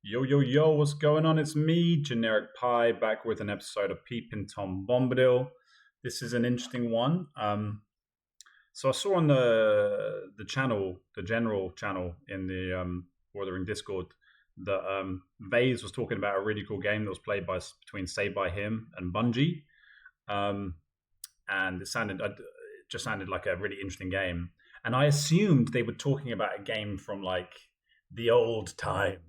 Yo, yo, yo, what's going on? It's me, Generic Pie, back with an episode of Peepin Tom Bombadil. This is an interesting one. So I saw on the channel, the general channel in the Lord of the Ring Discord, that Vase was talking about a really cool game that was played between savedbyhim and Bunjy. And it just sounded like a really interesting game. And I assumed they were talking about a game from like the old times,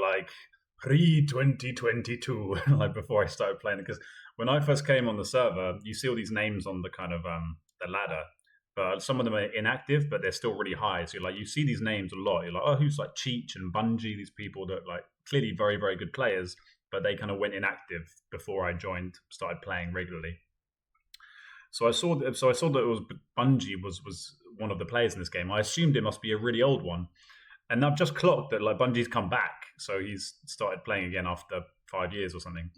like pre 2022, like before I started playing it. Because when I first came on the server, you see all these names on the kind of the ladder, but some of them are inactive, but they're still really high. So you see these names a lot. You're like, oh, who's like Cheech and Bunjy? These people that like clearly very, very good players, but they kind of went inactive before I started playing regularly. So I saw that it was Bunjy was one of the players in this game. I assumed it must be a really old one, and I've just clocked that like Bunjy's come back, so he's started playing again after 5 years or something.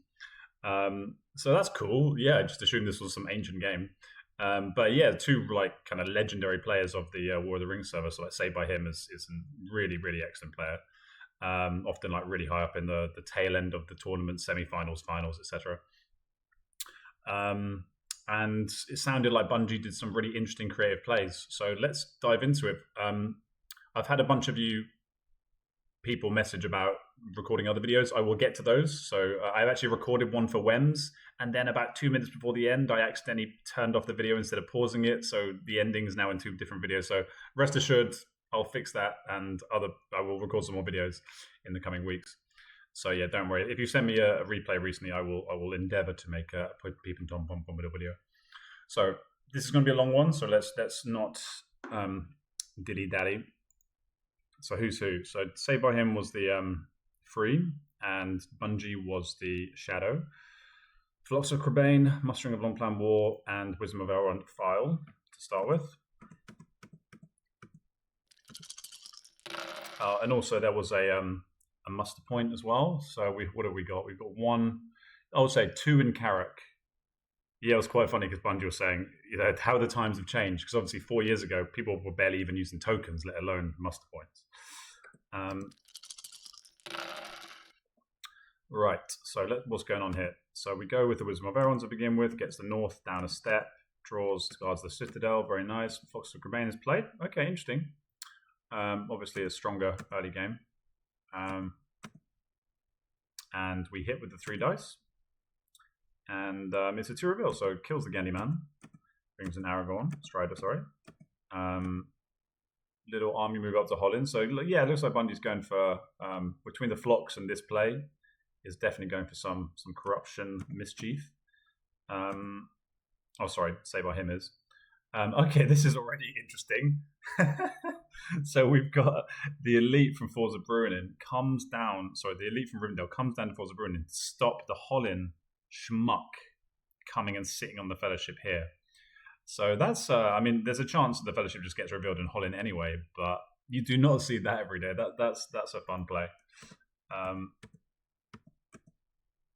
So that's cool. Yeah, I just assumed this was some ancient game. But yeah, two like kind of legendary players of the War of the Rings server. So like savedbyhim is a really, really excellent player. Often like really high up in the tail end of the tournament, semi-finals, finals, etc. And it sounded like Bunjy did some really interesting creative plays. So let's dive into it. I've had a bunch of you people message about recording other videos. I will get to those. So I've actually recorded one for WEMS, and then about 2 minutes before the end, I accidentally turned off the video instead of pausing it. So the ending is now in two different videos. So rest assured, I'll fix that, and I will record some more videos in the coming weeks. So yeah, don't worry. If you send me a replay recently, I will endeavor to make a Peepin Tom Bombadil video. So this is going to be a long one. So let's not dilly dally. So who's who? So savedbyhim was the free, and Bunjy was the shadow. Phlox of Crebain, Mustering of Long Plan War, and Wisdom of Elrond file to start with. And also there was a muster point as well. So what have we got? We've got one, I would say two in Carrick. Yeah, it was quite funny because Bunjy was saying, how the times have changed. Because obviously 4 years ago, people were barely even using tokens, let alone muster points. Right, so what's going on here? So we go with the Wisdom of Elrond to begin with, gets the north down a step, guards the citadel, very nice. Fox of Crebain is played. Okay, interesting. Obviously a stronger early game. And we hit with the 3 dice. And it's a 2 reveal, so it kills the Gandhi-man. Brings an Strider, sorry. Little army move up to Holland. So yeah, it looks like Bunjy's going for, between the Phlox and this play, is definitely going for some corruption mischief. savedbyhim is. Okay, this is already interesting. So we've got the elite from Forza Bruinen the elite from Rivendell comes down to Forza Bruinen to stop the Hollin schmuck coming and sitting on the Fellowship here. So that's, there's a chance the Fellowship just gets revealed in Hollin anyway, but you do not see that every day. That's a fun play.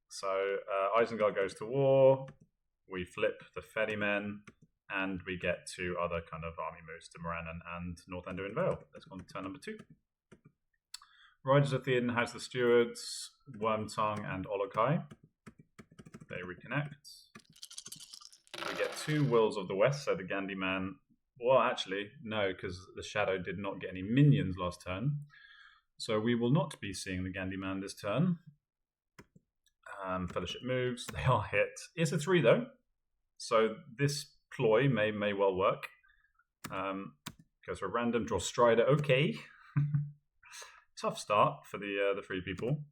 So Isengard goes to war. We flip the Ferrymen, and we get 2 other kind of army moves to Morannon and North Anduin Vale. Let's go on to turn number 2. Riders of Theoden has the Stewards, Wormtongue, and Olokai. They reconnect. We get 2 Wills of the West, so the Gandhi-man. Well, actually, no, because the Shadow did not get any minions last turn. So we will not be seeing the Gandhi-man this turn. Fellowship moves. They are hit. It's a 3, though. So this ploy may well work. Goes for a random, draw Strider. Okay. Tough start for the 3 people.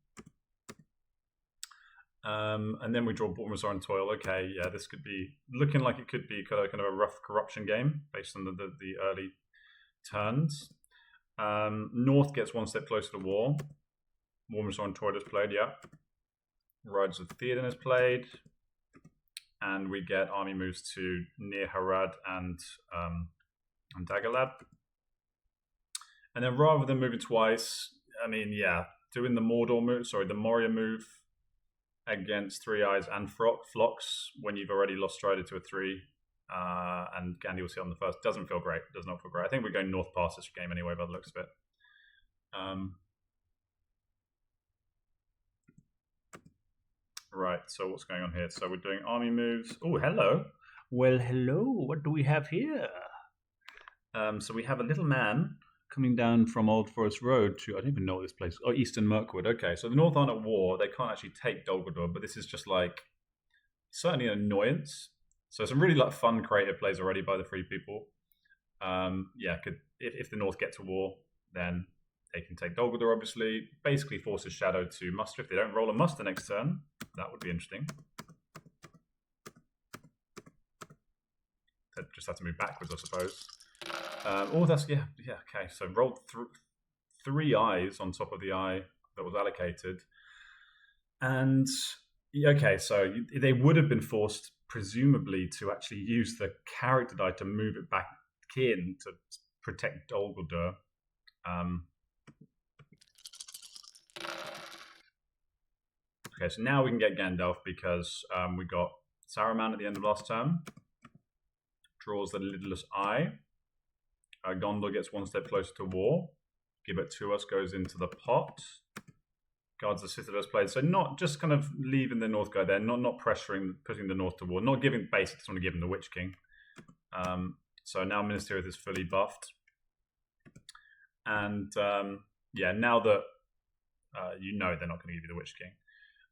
And then we draw Bormazar and Toil. Okay, yeah, this could be looking like it could be kind of a rough corruption game based on the early turns. North gets 1 step closer to war. Bormazar and Toil is played, yeah. Riders of Theoden is played. And we get army moves to near Harad and Daggerlad. And then rather than moving twice, doing the Moria move against 3 Eyes and Phlox when you've already lost Strider to a 3, and Gandhi will see on the first, does not feel great. I think we're going north past this game anyway by the looks of it. Right, so what's going on here? So we're doing army moves. Oh, hello. Well, hello. What do we have here? So we have a little man coming down from Old Forest Road to, I don't even know what this place is. Oh, Eastern Mirkwood. Okay, so the North aren't at war. They can't actually take Dol Guldur, but this is just like certainly an annoyance. So some really like fun creative plays already by the Free People. If the North get to war, then they can take Dol Guldur, obviously. Basically forces Shadow to muster. If they don't roll a muster next turn, that would be interesting. They just have to move backwards, I suppose. Okay. So rolled three eyes on top of the eye that was allocated. And, okay, so they would have been forced, presumably, to actually use the character die to move it back in to protect Dol Guldur. Okay, so now we can get Gandalf because we got Saruman at the end of last turn. Draws the lidless eye. Gondor gets one step closer to war. Give it to us, goes into the pot. Guards the Citadel's played. So not just kind of leaving the North guy there, not pressuring, putting the North to war, not giving basics, just want to give him the Witch King. So now Minas Tirith is fully buffed. And now that they're not going to give you the Witch King.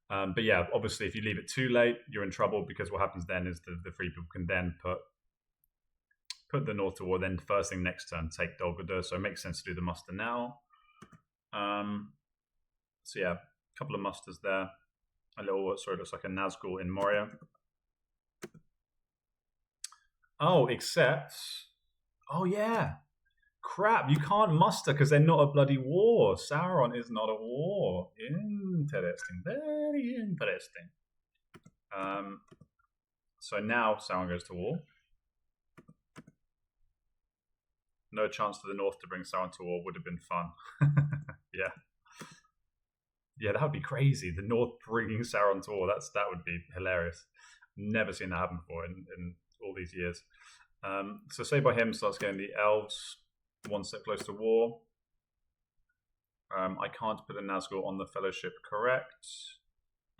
But yeah, obviously if you leave it too late, you're in trouble because what happens then is the Free People can then put the North to war, then first thing next turn take Dol Guldur, so it makes sense to do the muster now. So yeah, a couple of musters there. A little, looks like a Nazgul in Moria. Oh, except, crap, you can't muster because they're not a bloody war. Sauron is not a war. Interesting, very interesting. So now Sauron goes to war. No chance for the North to bring Sauron to war would have been fun. Yeah, that would be crazy. The North bringing Sauron to war, that would be hilarious. Never seen that happen before in all these years. So Savedbyhim starts getting the elves one step close to war. I can't put a Nazgul on the Fellowship, correct?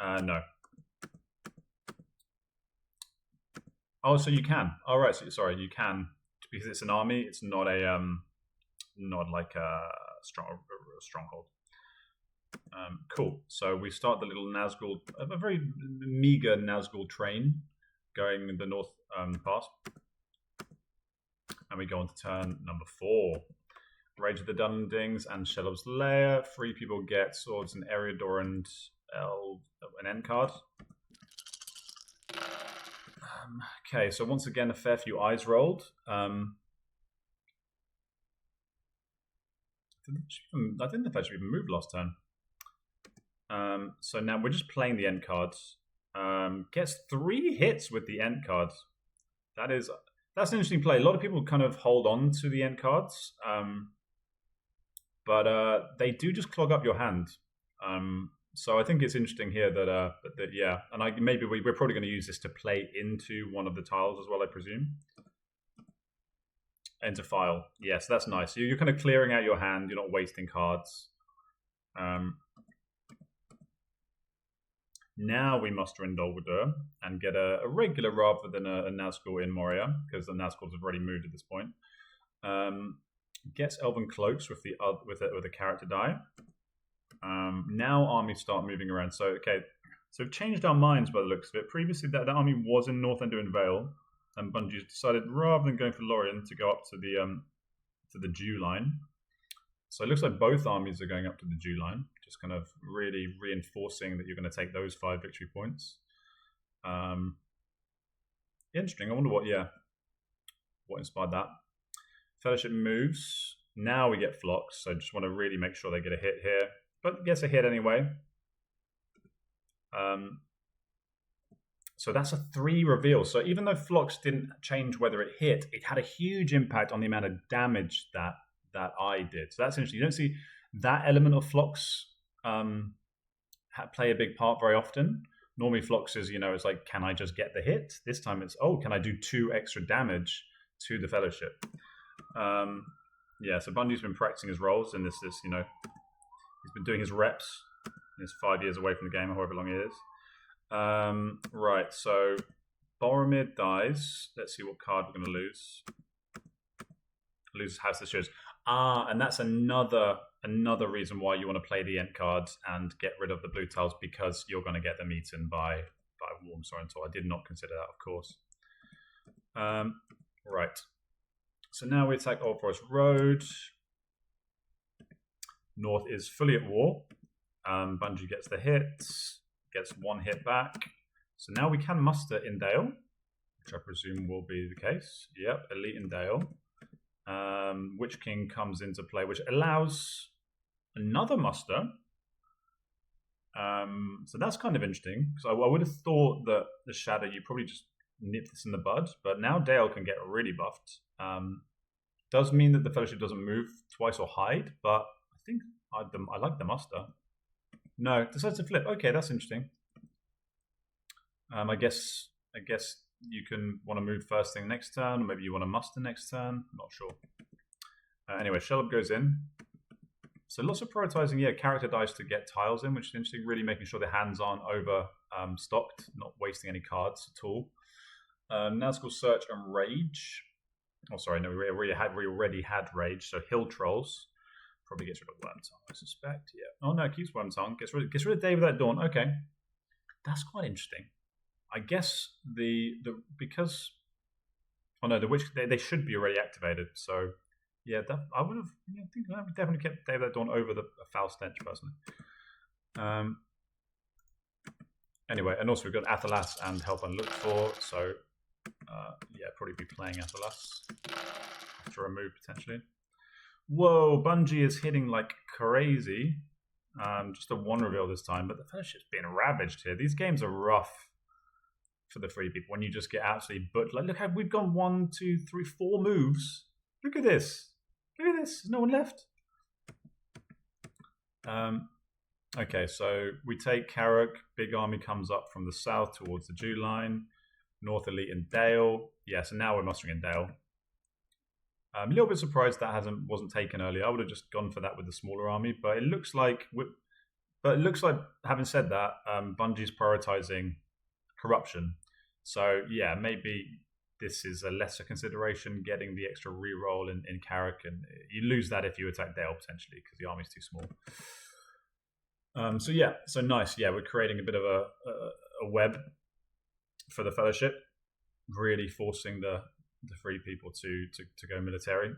No. Oh, so you can. Oh, right. So, sorry, you can. Because it's an army, it's not a not like a stronghold. Cool. So we start the little Nazgul, a very meager Nazgul train going the north pass, and we go on to turn number 4. Rage of the Dundings and Shellow's Lair. Free People get swords and Eriador and an end card. Okay, so once again, a fair few eyes rolled. I didn't know if I should even move last turn. So now we're just playing the end cards. Gets 3 hits with the end cards. That's an interesting play. A lot of people kind of hold on to the end cards, but they do just clog up your hand. So I think it's interesting here that and maybe we're probably going to use this to play into one of the tiles as well, I presume. Enter file. Yes, that's nice. So you're kind of clearing out your hand. You're not wasting cards. Now we muster in Dol Guldur and get a regular rather than a Nazgul in Moria, because the Nazguls have already moved at this point. Gets Elven Cloaks with a character die. Now armies start moving around. So we've changed our minds by the looks of it. Previously, that army was in North Ender and Vale, and Bunjy decided rather than going for Lorien to go up to the Dew line. So it looks like both armies are going up to the Dew line, just kind of really reinforcing that you're going to take those 5 victory points. Interesting. I wonder what inspired that. Fellowship moves. Now we get flocks, so just want to really make sure they get a hit here. But gets a hit anyway. So that's a 3 reveal. So even though Phlox didn't change whether it hit, it had a huge impact on the amount of damage that eye did. So that's interesting. You don't see that element of Phlox play a big part very often. Normally Phlox is, it's like, can I just get the hit? This time it's, can I do 2 extra damage to the Fellowship? So Bundy's been practicing his roles in this, he's been doing his reps. He's 5 years away from the game, however long it is. Right, so Boromir dies. Let's see what card we're going to lose. Loses House of Shoes. And that's another reason why you want to play the end cards and get rid of the blue tiles, because you're going to get them eaten by Warm Sorrentor. I did not consider that, of course. Right. So now we attack Old Forest Road. North is fully at war. Bunjy gets the hit, gets one hit back. So now we can muster in Dale, which I presume will be the case. Yep, Elite in Dale. Witch King comes into play, which allows another muster. So that's kind of interesting, because I would have thought that the Shadow, you probably just nip this in the bud, but now Dale can get really buffed. Does mean that the Fellowship doesn't move twice or hide, but I think I like the muster. No, decides to flip. Okay, that's interesting. I guess you can want to move first thing next turn, or maybe you want to muster next turn. Not sure. Anyway, Shelob goes in. So lots of prioritizing, character dice to get tiles in, which is interesting. Really making sure the hands aren't over stocked, not wasting any cards at all. Nazgul Search and Rage. Oh, sorry, no, we already had Rage. So Hill Trolls probably gets rid of Wormtongue, I suspect. Yeah. Oh no, it keeps Wormtongue. Gets rid of Day Without Dawn. Okay, that's quite interesting. I guess because the Witch, they should be already activated. So yeah, I would have. I think I would definitely kept Day Without Dawn over the Foul Stench personally. Anyway, and also we've got Athelas and Help Unlooked For. So probably be playing Athelas after a move potentially. Whoa, Bunjy is hitting like crazy. Just a one reveal this time, but the Fellowship's being ravaged here. These games are rough for the free people when you just get absolutely look how we've gone 1, 2, 3, 4 moves. Look at this. There's no one left. Okay, so we take Carrick. Big army comes up from the south towards the Dew line. North Elite and Dale. Yeah, so now we're mustering in Dale. I'm a little bit surprised that wasn't taken earlier. I would have just gone for that with the smaller army, but it looks like. Having said that, Bungy's prioritizing corruption. So yeah, maybe this is a lesser consideration, getting the extra reroll in Carrick, and you lose that if you attack Dale potentially because the army's too small. So nice. Yeah, we're creating a bit of a web for the Fellowship, really forcing the free people to go military.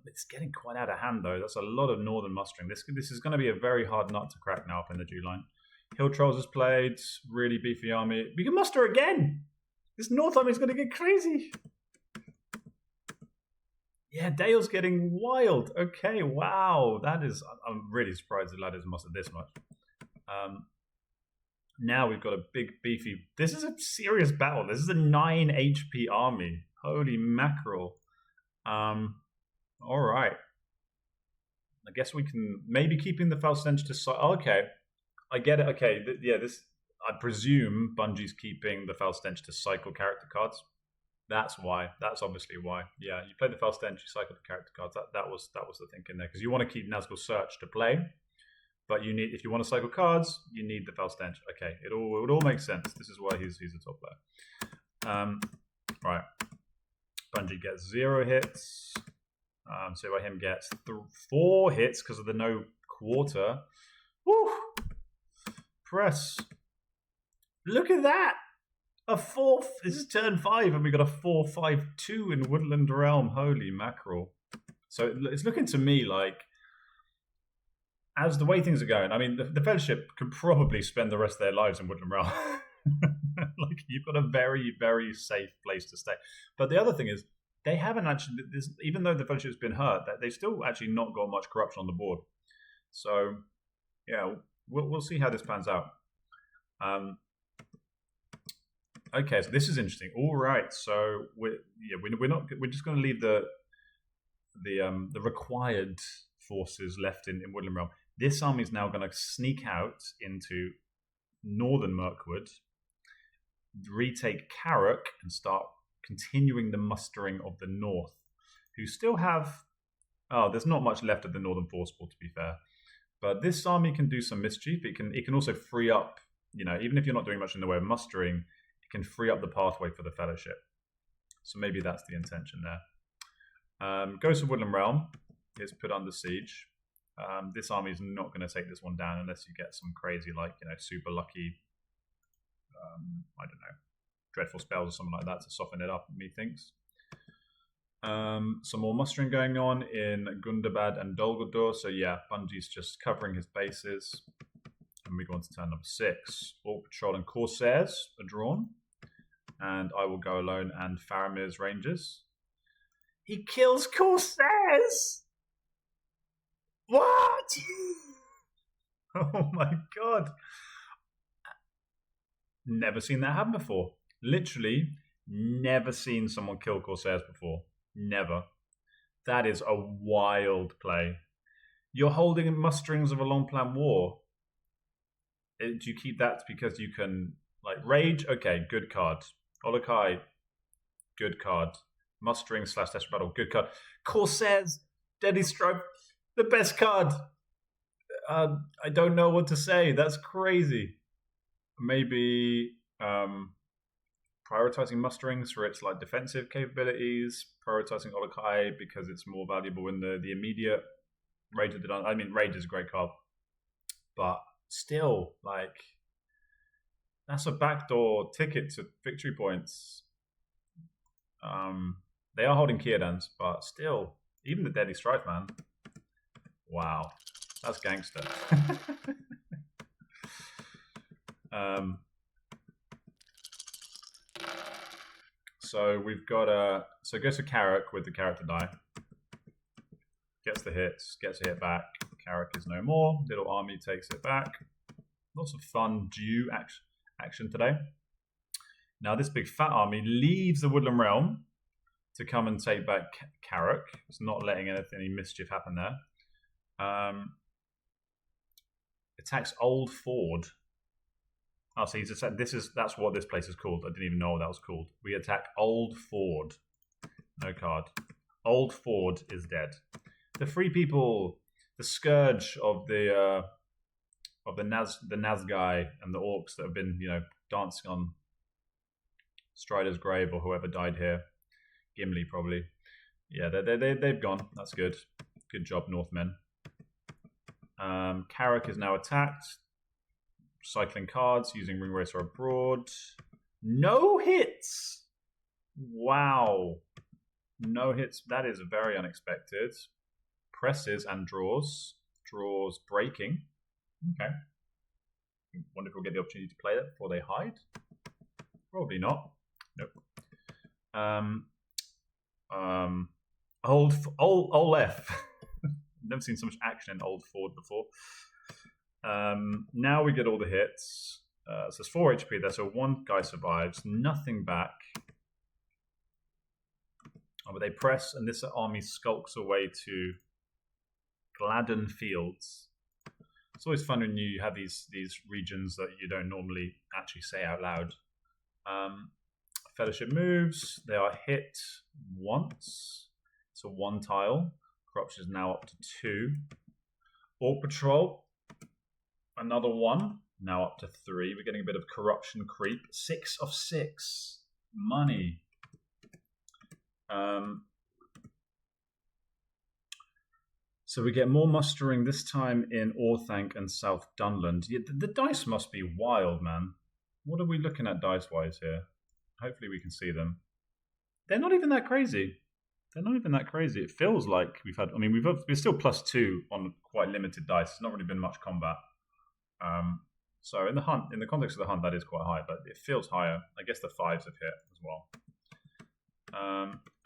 It's getting quite out of hand though. That's a lot of northern mustering. This is going to be a very hard nut to crack now up in the Dew line. Hill Trolls is played, really beefy army. We can muster again. This North army is going to get crazy. Yeah, Dale's getting wild. Okay, wow. I'm really surprised the ladders mustered this much. Now we've got a big beefy. This is a serious battle. This is a 9 HP army. Holy mackerel. All right. I guess we can maybe keeping the Foul Stench to side. Oh, okay, I get it. Okay, I presume Bungy's keeping the Foul Stench to cycle character cards. That's why. That's obviously why. Yeah, you play the Foul Stench, you cycle the character cards. That was the thinking there, because you want to keep Nazgul Search to play, but if you want to cycle cards, you need the Foul Stench. Okay, it all makes sense. This is why he's a top player. Right. Bungy gets 0 hits. Savedbyhim gets 4 hits because of the no quarter. Woo! Press. Look at that! A 4. This is turn 5, and we got a 4-5-2 in Woodland Realm. Holy mackerel! So it's looking to me like, as the way things are going, I mean, the Fellowship could probably spend the rest of their lives in Woodland Realm. Like, you've got a very, very safe place to stay. But the other thing is, they haven't actually, even though the Fellowship's been hurt, they've still actually not got much corruption on the board. So, yeah, we'll see how this pans out. Okay, so this is interesting. All right, so we're just going to leave the required forces left in Woodland Realm. This army is now going to sneak out into northern Mirkwood, retake Carrick, and start continuing the mustering of the north, who still have... Oh, there's not much left of the northern force pool, to be fair. But this army can do some mischief. It can also free up you know, even if you're not doing much in the way of mustering, it can free up the pathway for the Fellowship. So maybe that's the intention there. Ghost of Woodland Realm is put under siege. This army is not going to take this one down unless you get some crazy, like, you know, super lucky, I don't know, dreadful spells or something like that to soften it up, methinks. Some more mustering going on in Gundabad and Dol Guldur. So yeah, Bunjy's just covering his bases. And we go on to turn number 6. Orc Patrol and Corsairs are drawn. And I will go alone and Faramir's Rangers. He kills Corsairs! What? Oh my god. Never seen that happen before. Literally never seen someone kill Corsairs before. Never. That is a wild play. You're holding musterings of a long plan war. Do you keep that because you can, like, Rage? Okay, good card. Olokai, good card. Mustering / Desperate Battle, good card. Corsairs, Deadly Stripe, the best card. I don't know what to say. That's crazy. Maybe prioritizing musterings for its like defensive capabilities, prioritizing Olokai because it's more valuable in the immediate. Rage is a great card, but still, like, that's a backdoor ticket to victory points. They are holding Kiadans, but still, even the Deadly Strife, man. Wow, that's gangster. So we've got so goes to Carrick with the character die. Gets the hits, gets a hit back. Carrick is no more. Little army takes it back. Lots of fun due action today. Now this big fat army leaves the Woodland Realm to come and take back Carrick. It's not letting any mischief happen there. Attacks Old Ford. Oh, so that's what this place is called. I didn't even know what that was called. We attack Old Ford. No card. Old Ford is dead. The free people, the scourge of the Nazgai and the orcs that have been, you know, dancing on Strider's grave or whoever died here. Gimli probably. Yeah, they've gone. That's good. Good job, Northmen. Carrick is now attacked. Cycling cards, using Ring Racer Abroad. No hits! Wow. No hits. That is very unexpected. Presses and draws. Draws breaking. Okay. Wonder if we'll get the opportunity to play that before they hide. Probably not. Nope. Old F. Never seen so much action in Old Ford before. Now we get all the hits. So there's 4 HP there, so 1 guy survives. Nothing back. Oh, but they press, and this army skulks away to Gladden Fields. It's always fun when you have these regions that you don't normally actually say out loud. Fellowship moves. They are hit once. It's a 1 tile. Corruption is now up to 2. Orc Patrol. Another 1. Now up to 3. We're getting a bit of corruption creep. 6 of 6. Money. So we get more mustering, this time in Orthanc and South Dunland. Yeah, the dice must be wild, man. What are we looking at dice-wise here? Hopefully we can see them. They're not even that crazy. They're not even that crazy. It feels like we've had... I mean, we're still +2 on quite limited dice. It's not really been much combat. So in the context of the hunt, that is quite high, but it feels higher. I guess the 5s have hit as well.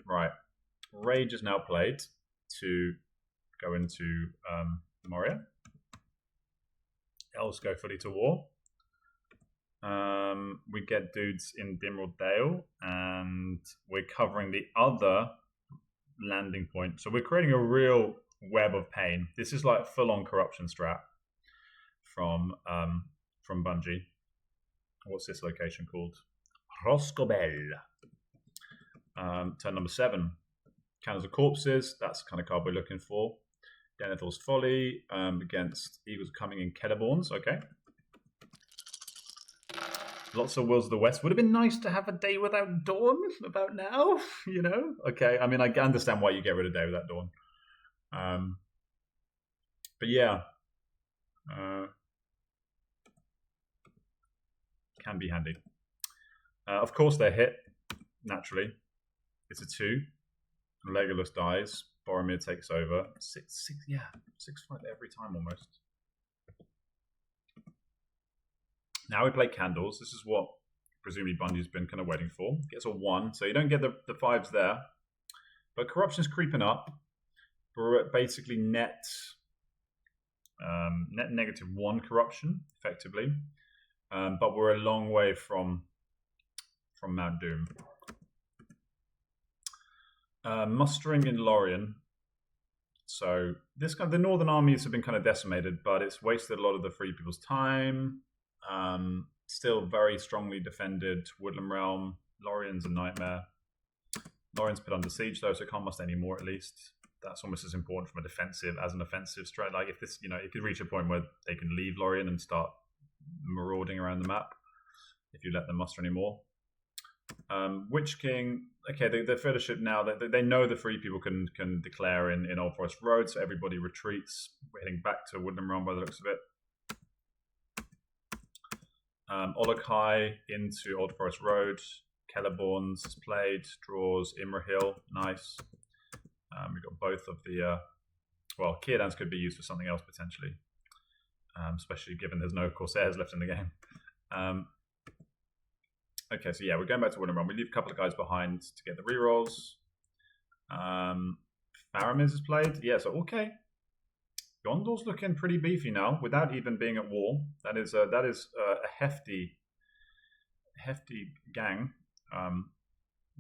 Right. Rage is now played to go into Moria. Elves go fully to war. We get dudes in Dimrald Dale, and we're covering the other landing point. So we're creating a real web of pain. This is like full-on corruption strat from Bunjy. What's this location called? Roscobel. Turn number 7. Cannons of Corpses. That's the kind of card we're looking for. Denethor's Folly against Eagles Coming in Kelleborns. Okay. Lots of Wills of the West. Would have been nice to have a Day Without Dawn about now, you know? Okay, I mean, I understand why you get rid of Day Without Dawn. But yeah. Can be handy. Of course, they're hit, naturally. It's a 2. Legolas dies. Boromir takes over. 6 fight every time almost. Now we play Candles. This is what presumably Bunjy's been kind of waiting for. Gets a 1, so you don't get the 5s there. But Corruption's creeping up. We're at basically net -1 corruption, effectively. But we're a long way from Mount Doom. Mustering in Lorien. So the northern armies have been kind of decimated, but it's wasted a lot of the free people's time. Still very strongly defended Woodland Realm. Lorien's a nightmare. Lorien's put under siege though, so it can't muster anymore at least. That's almost as important from a defensive as an offensive strat. Like if this, it could reach a point where they can leave Lorien and start marauding around the map if you let them muster anymore. Witch King, okay, the Fellowship now, they know the free people can declare in Old Forest Road, so everybody retreats. We're heading back to Woodland Realm by the looks of it. Olokai into Old Forest Road. Celeborn's is played, draws Imrahil, nice. We've got both of the, Círdan's could be used for something else potentially, especially given there's no Corsairs left in the game. Okay, so yeah, we're going back to Woodland Realm. We leave a couple of guys behind to get the rerolls. Faramir is played. Yeah, so okay. Gondor's looking pretty beefy now, without even being at war. That is a hefty gang.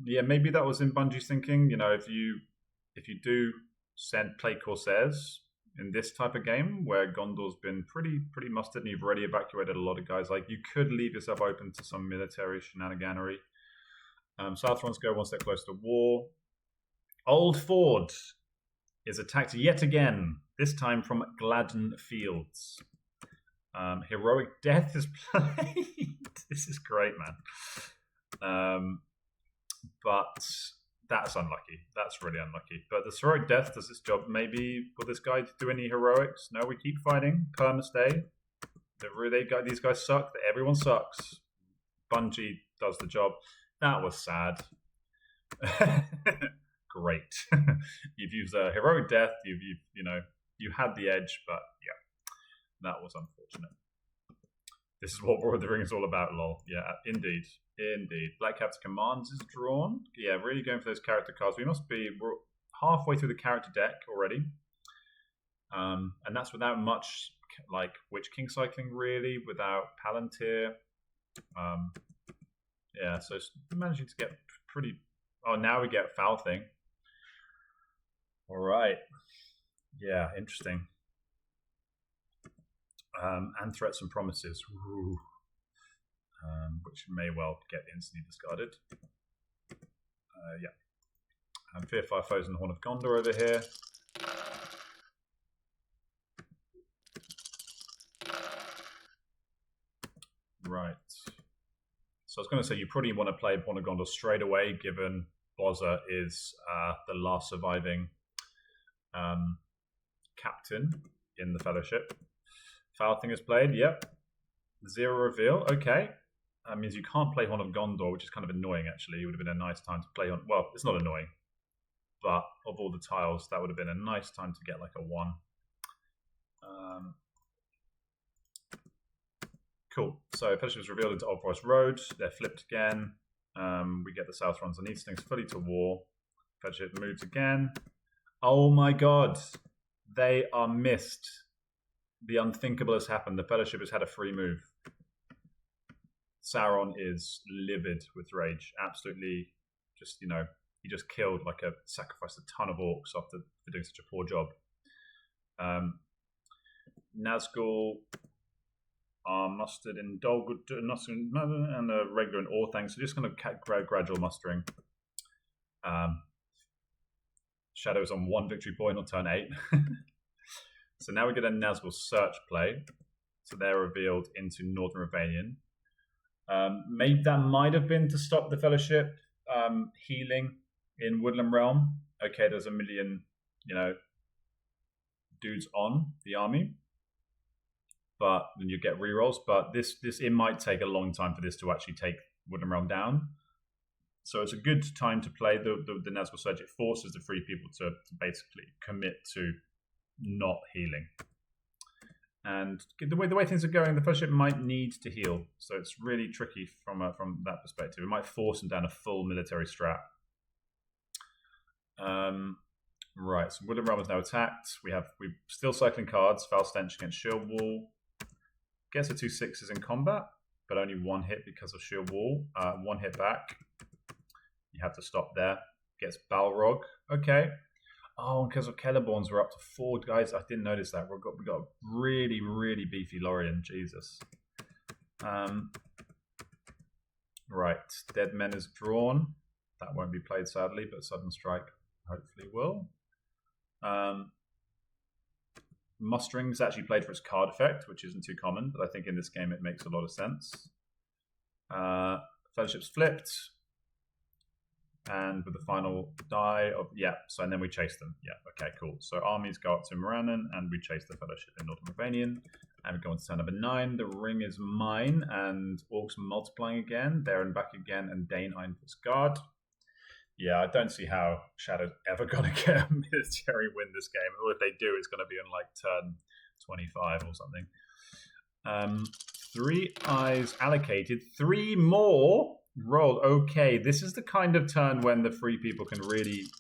Yeah, maybe that was in Bunjy's thinking. If you do play Corsairs in this type of game where Gondor's been pretty mustered and you've already evacuated a lot of guys, like you could leave yourself open to some military shenaniganery. Southrons go one step closer to war. Old Ford is attacked yet again, this time from Gladden Fields. Heroic Death is played. This is great, man. But that's unlucky. That's really unlucky. But the Heroic Death does its job. Maybe will this guy do any heroics? No, we keep fighting. Permastay. These guys suck. Everyone sucks. Bunjy does the job. That was sad. Great. You've used a Heroic Death. You had the edge, but yeah, that was unfortunate. This is what War of the Ring is all about, lol. Yeah, indeed. Black Captain Commands is drawn. Yeah, really going for those character cards. We're halfway through the character deck already. And that's without much like Witch King cycling, really, without Palantir. Yeah, so it's managing to get pretty... Oh, now we get Foul Thing. All right. Yeah, interesting. And Threats and Promises. Ooh. Which may well get instantly discarded. Yeah. And Fear Fire Foes and the Horn of Gondor over here. Right. So I was going to say you probably want to play Horn of Gondor straight away, given Bozza is the last surviving captain in the Fellowship. Foul Thing is played. Yep. 0 reveal. Okay. That means you can't play Horn of Gondor, which is kind of annoying, actually. It would have been a nice time to play on... Well, it's not annoying. But of all the tiles, that would have been a nice time to get like a 1. Cool. So Fellowship is revealed into Old Forest Road. They're flipped again. We get the Southrons and Eastlings fully to war. Fellowship moves again. Oh my god. They are missed. The unthinkable has happened. The Fellowship has had a free move. Sauron is livid with rage. Absolutely, just, he just killed, sacrificed a ton of orcs after doing such a poor job. Nazgul are mustered in Dolgul and a regular in Orthanc, so just kind of gradual mustering. Shadows on 1 victory point on turn 8. So now we get a Nazgul search play. So they're revealed into Northern Ravanian. Maybe that might have been to stop the Fellowship healing in Woodland Realm. Okay, there's a million, dudes on the army, but then you get rerolls. But this it might take a long time for this to actually take Woodland Realm down. So it's a good time to play the Nazgul Surge. It forces the free people to basically commit to not healing. And the way things are going, the Fellowship might need to heal. So it's really tricky from that perspective. It might force them down a full military strat. Right, so Woodland Realm is now attacked. We're still cycling cards. Foul Stench against Shield Wall. Gets the 2 6s in combat, but only 1 hit because of Shield Wall. 1 hit back. You have to stop there. Gets Balrog. Okay. Oh, because of Celeborns, we're up to 4 guys. I didn't notice that. We got a really, really beefy Lorien. Jesus. Right. Dead Men is drawn. That won't be played, sadly, but Sudden Strike hopefully will. Mustering is actually played for its card effect, which isn't too common, but I think in this game it makes a lot of sense. Fellowship's flipped. And with the final die of, so and then we chase them. Yeah, okay, cool. So armies go up to Morannon, and we chase the Fellowship in Northern Ravanian. And we go on to turn number 9. The ring is mine, and Orcs multiplying again. There and back again, and Dane Einford's guard. Yeah, I don't see how Shadow's ever going to get a military win this game. Or if they do, it's going to be on like turn 25 or something. 3 eyes allocated. 3 more rolled. Okay, this is the kind of turn when the free people can really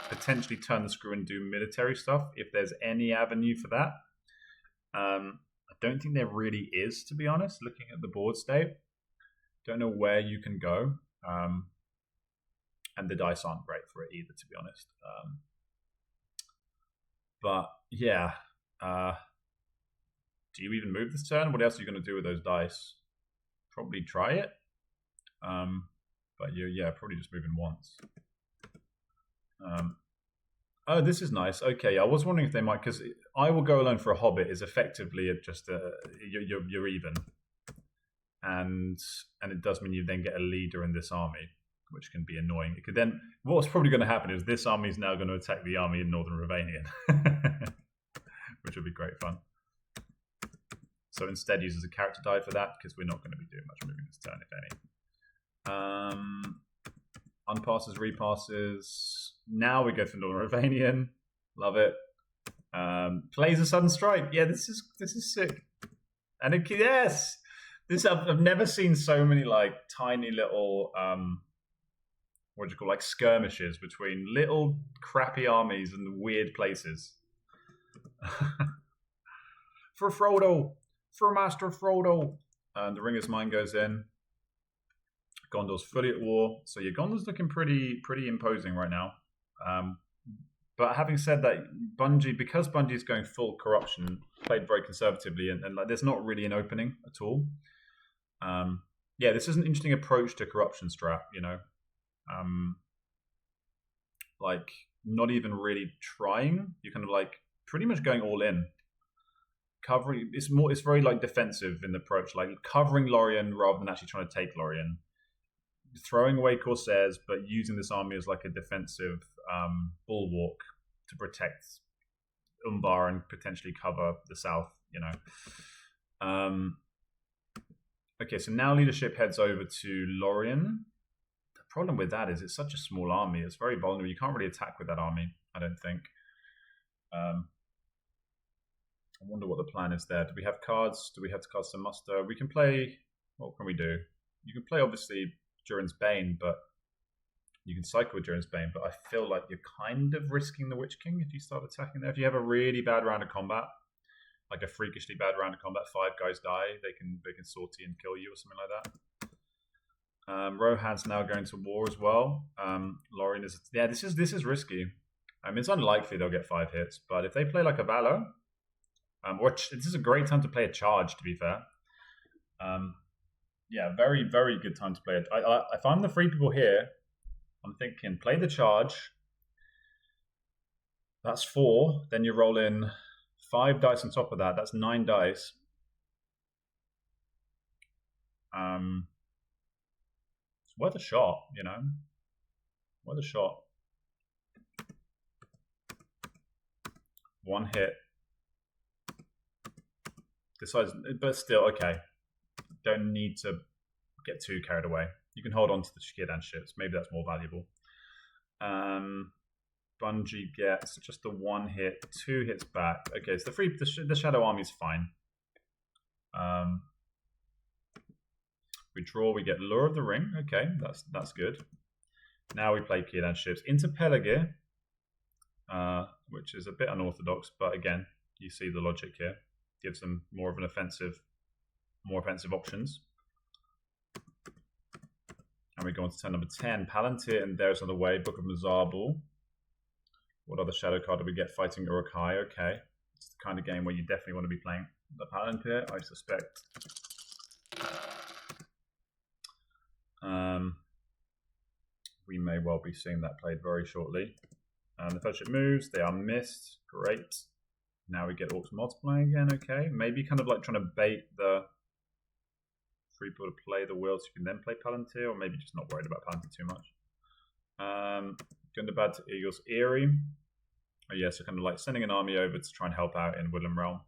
potentially turn the screw and do military stuff, if there's any avenue for that. I don't think there really is, to be honest, looking at the board state. Don't know where you can go. And the dice aren't great for it either, to be honest. But yeah, do you even move this turn? What else are you going to do with those dice? Probably try it. But probably just moving once. Oh, this is nice. Okay, I was wondering if they might, because I Will Go Alone for a Hobbit is effectively just you're even, and it does mean you then get a leader in this army, which can be annoying. It could then, what's probably going to happen is this army is now going to attack the army in Northern Ravanian, which would be great fun. So instead uses a character die for that, because we're not going to be doing much moving this turn, if any. Unpasses, repasses. Now we go for Northern Ravanian. Love it. Plays a Sudden Strike. Yeah, this is sick. And yes! I've never seen so many like tiny little like skirmishes between little crappy armies and weird places. For Frodo, for Master Frodo, and the Ringer's Mine goes in. Gondor's fully at war, so your Gondor's looking pretty imposing right now. But having said that, because Bunjy's going full corruption, played very conservatively, and like there's not really an opening at all. This is an interesting approach to corruption strat, like not even really trying. You're kind of like pretty much going all in. Covering, it's very like defensive in the approach, like covering Lorien rather than actually trying to take Lorien. Throwing away Corsairs, but using this army as like a defensive bulwark to protect Umbar and potentially cover the south, Okay, so now leadership heads over to Lorien. The problem with that is it's such a small army. It's very vulnerable. You can't really attack with that army, I don't think. I wonder what the plan is there. Do we have cards? Do we have cards to muster? We can play... What can we do? You can play, obviously, Durin's Bane, but you can cycle with Durin's Bane, but I feel like you're kind of risking the Witch King if you start attacking there. If you have a really bad round of combat, like a freakishly bad round of combat, 5 guys die, they can sortie and kill you or something like that. Rohan's now going to war as well. Lorien is... Yeah, this is risky. I mean, it's unlikely they'll get 5 hits, but if they play like a Valo, this is a great time to play a charge, to be fair. Very, very good time to play it. If I'm the free people here, I'm thinking play the charge. That's 4. Then you roll in 5 dice on top of that. That's 9 dice. It's worth a shot, you know. Worth a shot. One hit. Decides, but still, okay. Don't need to get too carried away. You can hold on to the Shkidan ships. Maybe that's more valuable. Bunjy gets just the one hit, 2 hits back. Okay, so the Shadow Army is fine. We draw, we get Lure of the Ring. Okay, that's good. Now we play Kieran ships into Pelargir, which is a bit unorthodox, but again, you see the logic here. Gives them more offensive options. And we go on to turn number 10. Palantir, and there's another way. Book of Mazarbul. What other shadow card do we get? Fighting Uruk-hai. Okay. It's the kind of game where you definitely want to be playing the Palantir, I suspect. We may well be seeing that played very shortly. The first ship moves. They are missed. Great. Now we get Orcs multiplying again. Okay. Maybe kind of like trying to bait the free people to play the wheel so you can then play Palantir, or maybe just not worried about Palantir too much. Gundabad to Eagle's Eyrie. Oh yeah, so kind of like sending an army over to try and help out in Woodland Realm.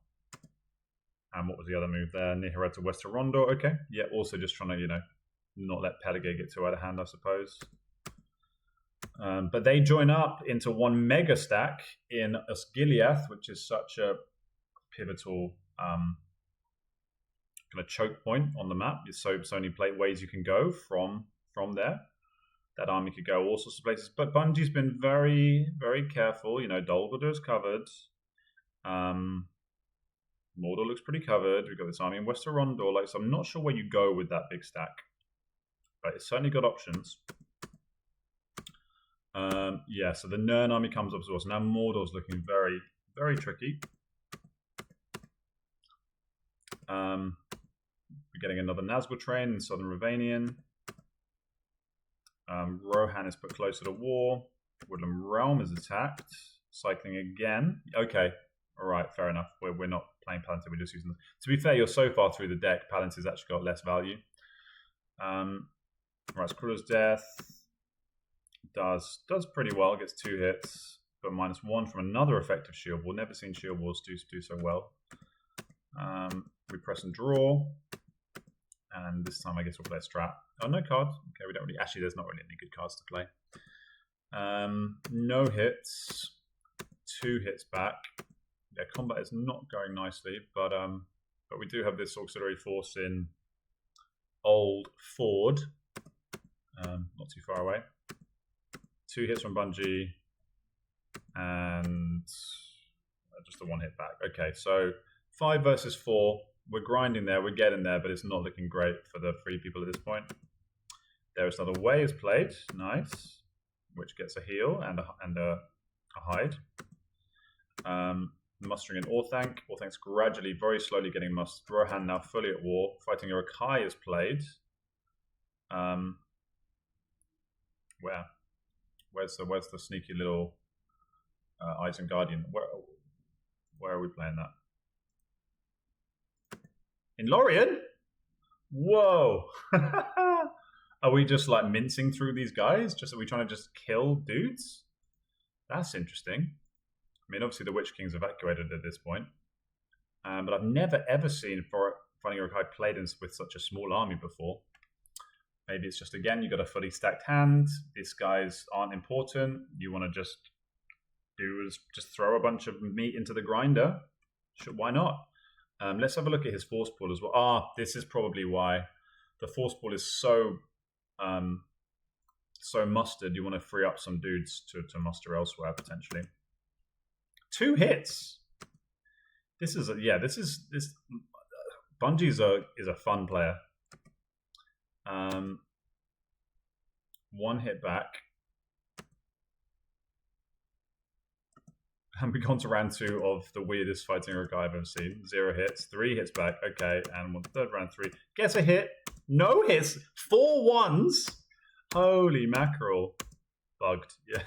And what was the other move there? Nihira to West Rondo. Okay. Yeah, also just trying to, you know, not let Pelargir get too out of hand, I suppose. But they join up into one mega stack in Osgiliath, which is such a pivotal kind of choke point on the map. So only ways you can go from there. That army could go all sorts of places. But Bunjy's been very, very careful. You know, Dol Guldur is covered. Mordor looks pretty covered. We've got this army in West Arundel. Like, so I'm not sure where you go with that big stack. But it's certainly got options. Yeah, so the Nirn army comes up as well. So now Mordor's looking very, very tricky. We're getting another Nazgul train in Southern Ravanian. Rohan is put closer to war. Woodland Realm is attacked. Cycling again. Okay, all right, fair enough. We're not playing Palantir, we're just using them. To be fair, you're so far through the deck, Palantir's actually got less value. Right, Skrull's Death does pretty well, gets 2 hits, but -1 from another effective shield wall. Never seen shield walls do so well. We press and draw, and this time I guess we'll play a strat. Oh, no card. Okay, we don't really. Actually, there's not really any good cards to play. No hits, 2 hits back. Yeah, combat is not going nicely, but we do have this auxiliary force in Old Ford, not too far away. 2 hits from Bunjy, and just a 1 hit back. Okay, so 5 versus 4. We're grinding there, we're getting there, but it's not looking great for the free people at this point. There is another way is played, nice, which gets a heal and a hide. Mustering in Orthanc. Orthanc's gradually, very slowly getting mustered. Rohan now fully at war. Fighting Uruk-hai is played. Where's the sneaky little Eisen Guardian? Where are we playing that? In Lorien? Whoa! Are we just like mincing through these guys? Are we trying to just kill dudes? That's interesting. I mean, obviously the Witch King's evacuated at this point, but I've never ever seen Fighting Uruk-hai played with such a small army before. Maybe it's just, again, you got a fully stacked hand. These guys aren't important. You want to just throw a bunch of meat into the grinder. Sure, why not? Let's have a look at his force pool as well. This is probably why the force pool is so mustered. You want to free up some dudes to muster elsewhere potentially. 2 hits. This Bunjy is a fun player. 1 hit back. And we've gone to round 2 of the weirdest Fighting Uruk-hai I've ever seen. 0 hits, 3 hits back. Okay, and 1/3 round 3. Gets a hit. No hits. 4 ones. Holy mackerel. Bugged. Yeah.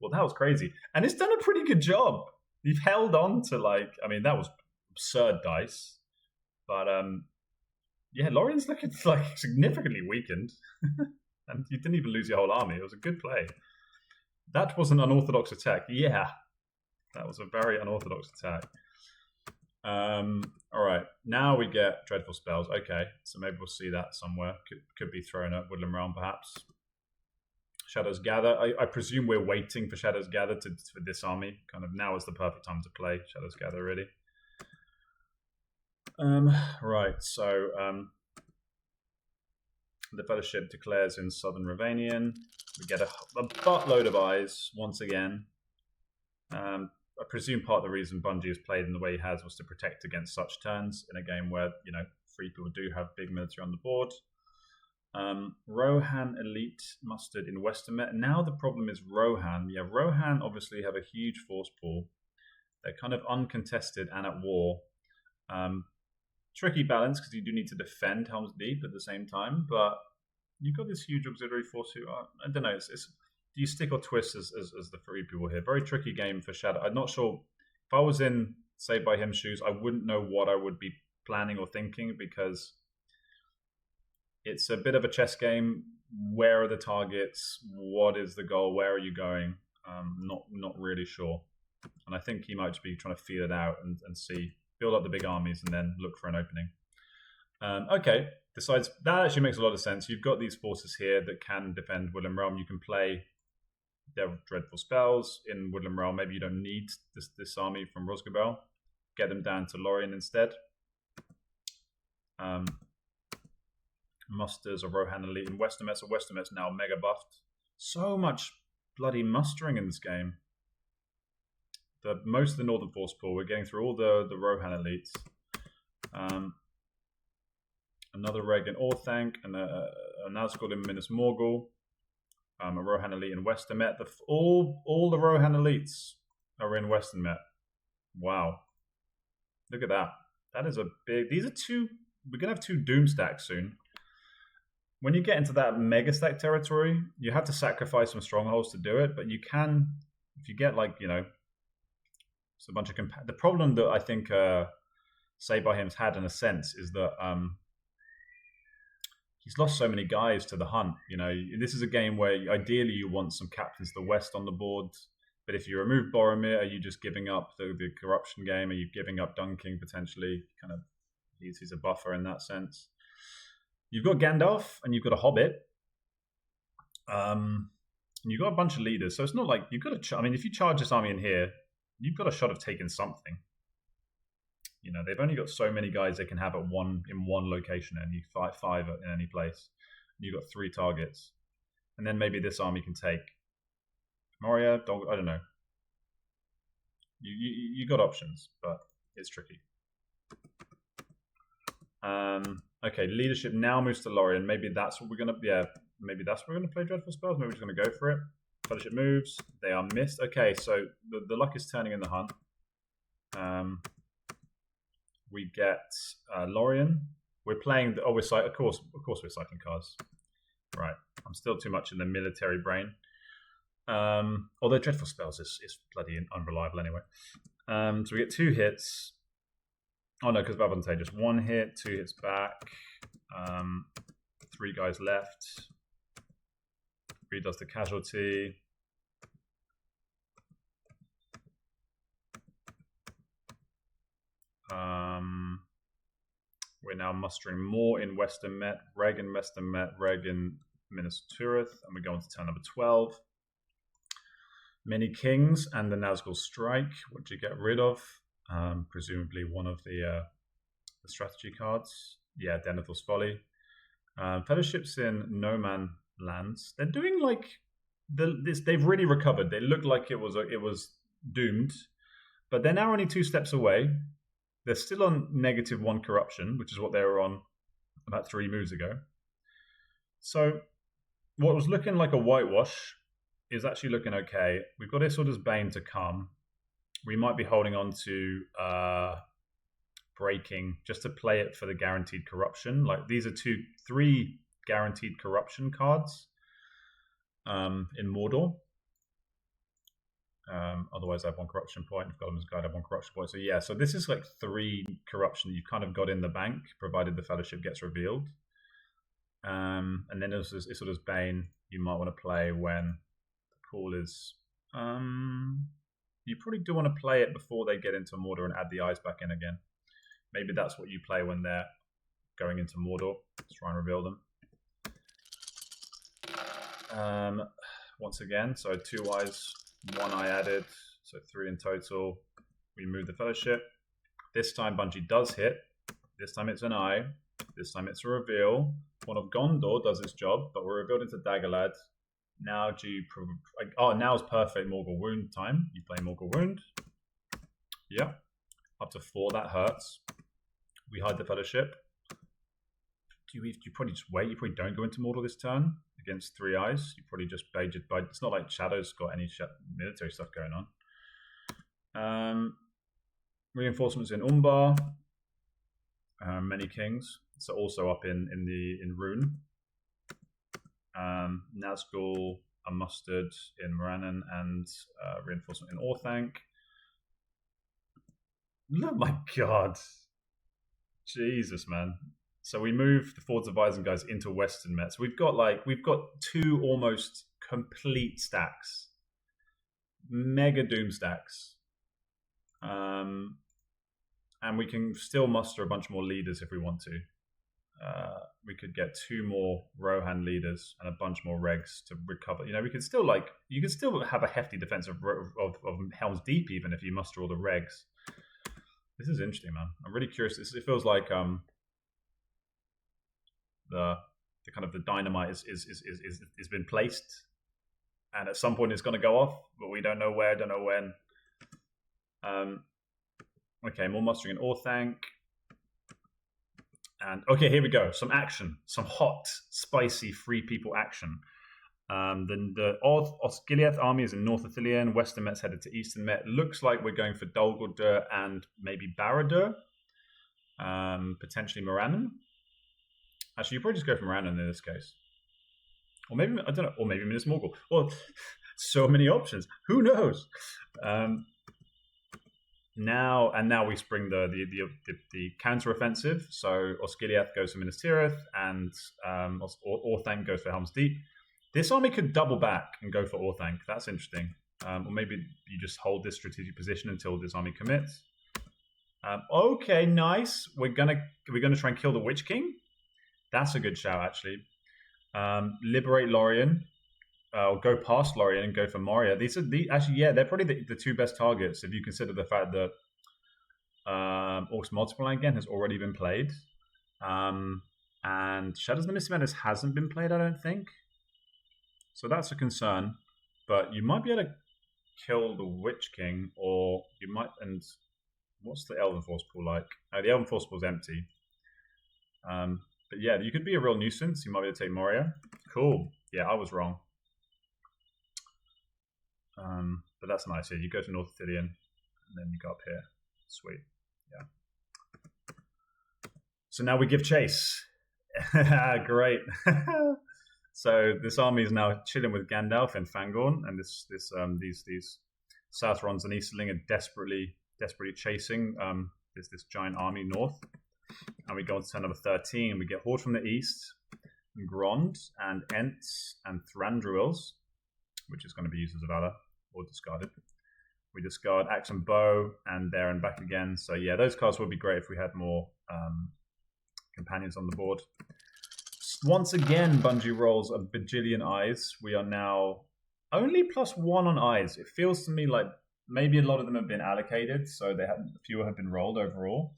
Well, that was crazy. And it's done a pretty good job. You've held on to that was absurd dice. But Yeah, Lorien's looking like significantly weakened. And you didn't even lose your whole army. It was a good play. That was an unorthodox attack. Yeah, that was a very unorthodox attack. All right, now we get dreadful spells. Okay, so maybe we'll see that somewhere. Could be thrown at Woodland Realm, perhaps. Shadows Gather. I presume we're waiting for Shadows Gather for this army. Kind of now is the perfect time to play Shadows Gather, really. Right, so the Fellowship declares in Southern Ravanian. We get a buttload of eyes once again. I presume part of the reason Bunjy has played in the way he has was to protect against such turns in a game where, you know, free people do have big military on the board. Rohan Elite mustered in Western Met. Now the problem is Rohan. Yeah, Rohan obviously have a huge force pool. They're kind of uncontested and at war. Tricky balance because you do need to defend Helm's Deep at the same time, but you've got this huge auxiliary force who are, I don't know, do you stick or twist as the free people here? Very tricky game for Shadow. I'm not sure. If I was in Saved by Him shoes, I wouldn't know what I would be planning or thinking because it's a bit of a chess game. Where are the targets? What is the goal? Where are you going? Not really sure. And I think he might just be trying to feel it out and see, build up the big armies and then look for an opening. Okay, decides that actually makes a lot of sense. You've got these forces here that can defend Woodland Realm. You can play their dreadful spells in Woodland Realm. Maybe you don't need this army from Rosgobel. Get them down to Lorien instead. Musters of Rohan Elite and Westermet. So Westermet's now mega buffed. So much bloody mustering in this game. Most of the Northern Force pool, we're getting through all the Rohan Elites. Another Regan Orthanc, and a Nazgul in Minas Morgul. A Rohan Elite in Western Met. All the Rohan Elites are in Western Met. Wow. Look at that. That is a big... These are two... We're going to have two Doom stacks soon. When you get into that mega stack territory, you have to sacrifice some strongholds to do it, but you can... If you get, like, you know... It's a bunch of... The problem that I think Saved by Him's had, in a sense, is that... he's lost so many guys to the hunt. You know, this is a game where ideally you want some captains to the west on the board. But if you remove Boromir, are you just giving up the corruption game? Are you giving up Dunking potentially? Kind of, he's a buffer in that sense. You've got Gandalf and you've got a Hobbit. And you've got a bunch of leaders. So it's not like you've got to... I mean, if you charge this army in here, you've got a shot of taking something. You know, they've only got so many guys they can have in one location, and you five in any place. You've got 3 targets, and then maybe this army can take Moria. I don't know. You got options, but it's tricky. Okay, leadership now moves to Lorien. Maybe that's what we're gonna. Yeah, maybe that's what we're gonna play. Dreadful spells. Maybe we're just gonna go for it. Fellowship moves. They are missed. Okay, so the luck is turning in the hunt. We get Lorien. We're playing. We're of course we're cycling cards. Right. I'm still too much in the military brain. Although dreadful spells is bloody unreliable anyway. So we get 2 hits. Oh no, because of advantageous. 1 hit, 2 hits back. 3 guys left. Redoes the casualty. We're now mustering more in Western Met, Reg in Western Met, Reg in Minas Tirith, and we go on to turn number 12. Many Kings and the Nazgul Strike, which you get rid of, presumably one of the strategy cards. Yeah, Denethor's Folly. Fellowships in No Man Lands. They're doing like this. They've really recovered. They looked like it was doomed, but they're now only 2 steps away. They're still on -1 corruption, which is what they were on about 3 moves ago. So what was looking like a whitewash is actually looking okay. We've got Isildur's Bane to come. We might be holding on to breaking just to play it for the guaranteed corruption. Like these are 3 guaranteed corruption cards in Mordor. Otherwise, I have 1 corruption point. If Golem's Guide, I have 1 corruption point. So yeah, so this is like 3 corruption that you've kind of got in the bank, provided the Fellowship gets revealed. And then there's Isildur's Bane you might want to play when the pool is... you probably do want to play it before they get into Mordor and add the eyes back in again. Maybe that's what you play when they're going into Mordor. Let's try and reveal them. Once again, so 2 eyes, 1 eye added, so 3 in total. We move the Fellowship. This time Bunjy does hit. This time it's an eye. This time it's a reveal. One of Gondor does its job, but we're revealed into Daggerlad. Now now's perfect Morgul Wound time. You play Morgul Wound. Yeah. Up to 4, that hurts. We hide the Fellowship. You probably just wait. You probably don't go into Mordor this turn against 3 eyes. You probably just bait. It's not like Shadow's got any military stuff going on. Reinforcements in Umbar. Many Kings. So also up in Rune. Nazgul, a Mustard in Morannon, and reinforcement in Orthanc. Oh my god. Jesus, man. So we move the Fords of Isengard into Western Met. So we've got 2 almost complete stacks. Mega Doom stacks. And we can still muster a bunch more leaders if we want to. We could get 2 more Rohan leaders and a bunch more regs to recover. We could still you could still have a hefty defense of Helm's Deep even if you muster all the regs. This is interesting, man. I'm really curious. It feels like the kind of the dynamite is been placed, and at some point it's going to go off, but we don't know where, don't know when. Okay, more mustering in Orthanc. And okay, here we go. Some action, some hot, spicy, free people action. Then the Osgiliath army is in North Ithilien. Western Met's headed to Eastern Met. Looks like we're going for Dol Guldur and maybe Barad-dûr. Potentially Morannon. Actually, you probably just go for Morannon in this case. Or maybe, I don't know, or maybe Minas Morgul. Well, so many options. Who knows? Now we spring the counter-offensive. So Osgiliath goes for Minas Tirith and Orthanc goes for Helm's Deep. This army could double back and go for Orthanc. That's interesting. Or maybe you just hold this strategic position until this army commits. Okay, nice. We're gonna try and kill the Witch King. That's a good shout, actually. Liberate Lorien. Go past Lorien and go for Moria. They're probably the 2 best targets if you consider the fact that Orcs Multiplying Again has already been played. And Shadows of the Misty Madness hasn't been played, I don't think. So that's a concern. But you might be able to kill the Witch King, or you might... And what's the Elven Force pool like? The Elven Force pool is empty. But yeah, you could be a real nuisance. You might be able to take Moria. Cool. Yeah, I was wrong. But that's nice. Yeah, you go to North Ithilien, and then you go up here. Sweet. Yeah. So now we give chase. Great. So this army is now chilling with Gandalf and Fangorn, and these Southrons and Easterling are desperately chasing this giant army north. And we go on to turn number 13. We get Horde from the east, Grond and Ents and Thranduils, which is going to be used as a valor or discarded. We discard Axe and Bow and there and back again. So yeah, those cards would be great if we had more companions on the board. Once again, Bunjy rolls a bajillion eyes. We are now only +1 on eyes. It feels to me like maybe a lot of them have been allocated, so fewer have been rolled overall.